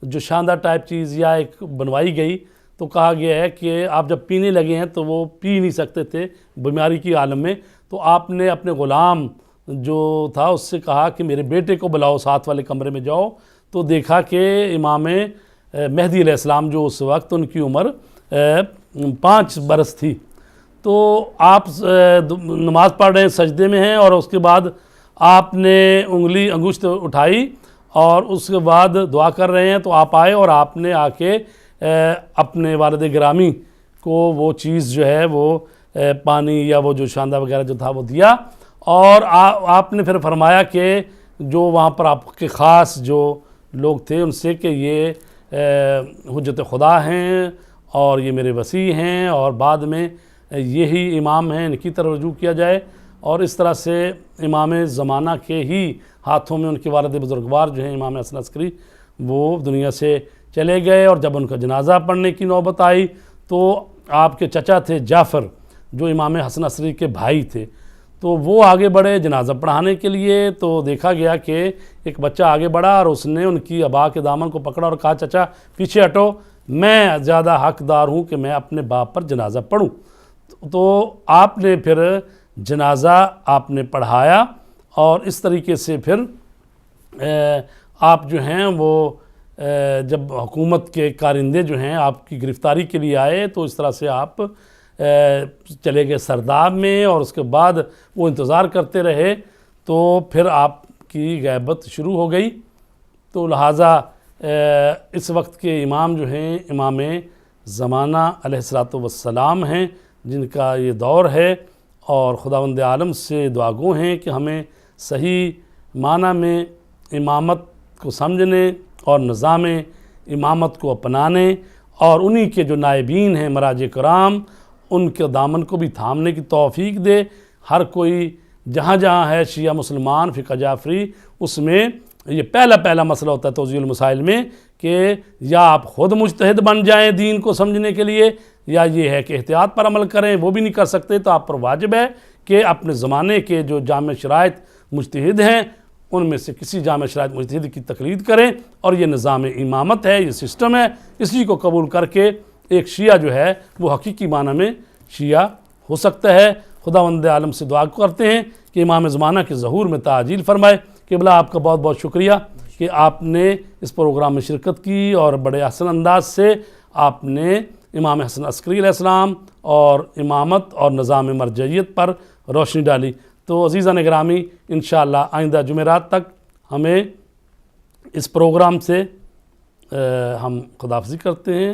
جو شاندار ٹائپ چیز یا ایک بنوائی گئی، تو کہا گیا ہے کہ آپ جب پینے لگے ہیں تو وہ پی نہیں سکتے تھے بیماری کی عالم میں، تو آپ نے اپنے غلام جو تھا اس سے کہا کہ میرے بیٹے کو بلاؤ، ساتھ والے کمرے میں جاؤ، تو دیکھا کہ امام مہدی علیہ السلام جو اس وقت ان کی عمر 5 برس تھی، تو آپ نماز پڑھ رہے ہیں، سجدے میں ہیں، اور اس کے بعد آپ نے انگشت اٹھائی اور اس کے بعد دعا کر رہے ہیں، تو آپ آئے اور آپ نے آ کے اپنے والد گرامی کو وہ چیز جو ہے وہ پانی یا وہ جو شاندہ وغیرہ جو تھا وہ دیا، اور آپ نے پھر فرمایا کہ جو وہاں پر آپ کے خاص جو لوگ تھے ان سے کہ یہ حجت خدا ہیں اور یہ میرے وصی ہیں اور بعد میں یہی امام ہیں، ان کی طرف رجوع کیا جائے، اور اس طرح سے امام زمانہ کے ہی ہاتھوں میں ان کے والد بزرگوار جو ہیں امام حسن عسکری وہ دنیا سے چلے گئے، اور جب ان کا جنازہ پڑھنے کی نوبت آئی تو آپ کے چچا تھے جعفر جو امام حسن عسکری کے بھائی تھے، تو وہ آگے بڑھے جنازہ پڑھانے کے لیے، تو دیکھا گیا کہ ایک بچہ آگے بڑھا اور اس نے ان کی ابا کے دامن کو پکڑا اور کہا چچا پیچھے ہٹو، میں زیادہ حقدار ہوں کہ میں اپنے باپ پر جنازہ پڑھوں۔ تو آپ نے پھر جنازہ آپ نے پڑھایا، اور اس طریقے سے پھر آپ جو ہیں وہ جب حکومت کے کارندے جو ہیں آپ کی گرفتاری کے لیے آئے تو اس طرح سے آپ چلے گئے سرداب میں، اور اس کے بعد وہ انتظار کرتے رہے، تو پھر آپ کی غیبت شروع ہو گئی۔ تو لہٰذا اس وقت کے امام جو ہیں امام زمانہ علیہ الصلوۃ والسلام ہیں، جن کا یہ دور ہے، اور خداوند عالم سے دعا گو ہیں کہ ہمیں صحیح معنی میں امامت کو سمجھنے اور نظام امامت کو اپنانے، اور انہی کے جو نائبین ہیں مراجع کرام ان کے دامن کو بھی تھامنے کی توفیق دے۔ ہر کوئی جہاں جہاں ہے شیعہ مسلمان فقہ جعفری، اس میں یہ پہلا مسئلہ ہوتا ہے توضیح المسائل میں کہ یا آپ خود مجتہد بن جائیں دین کو سمجھنے کے لیے، یا یہ ہے کہ احتیاط پر عمل کریں، وہ بھی نہیں کر سکتے، تو آپ پر واجب ہے کہ اپنے زمانے کے جو جامع شرائط مجتہد ہیں ان میں سے کسی جامع شرائط مجتہد کی تقلید کریں، اور یہ نظام امامت ہے، یہ سسٹم ہے، اسی کو قبول کر کے ایک شیعہ جو ہے وہ حقیقی معنی میں شیعہ ہو سکتا ہے۔ خداوند عالم سے دعا کرتے ہیں کہ امام زمانہ کے ظہور میں تعجیل فرمائے۔ قبلہ آپ کا بہت بہت شکریہ کہ آپ نے اس پروگرام میں شرکت کی، اور بڑے احسن انداز سے آپ نے امام حسن عسکری علیہ السلام اور امامت اور نظام مرجعیت پر روشنی ڈالی۔ تو عزیزان گرامی، انشاءاللہ آئندہ جمعرات تک ہمیں اس پروگرام سے ہم خداحافظی کرتے ہیں۔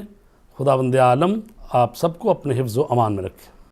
خداوند عالم آپ سب کو اپنے حفظ و امان میں رکھے۔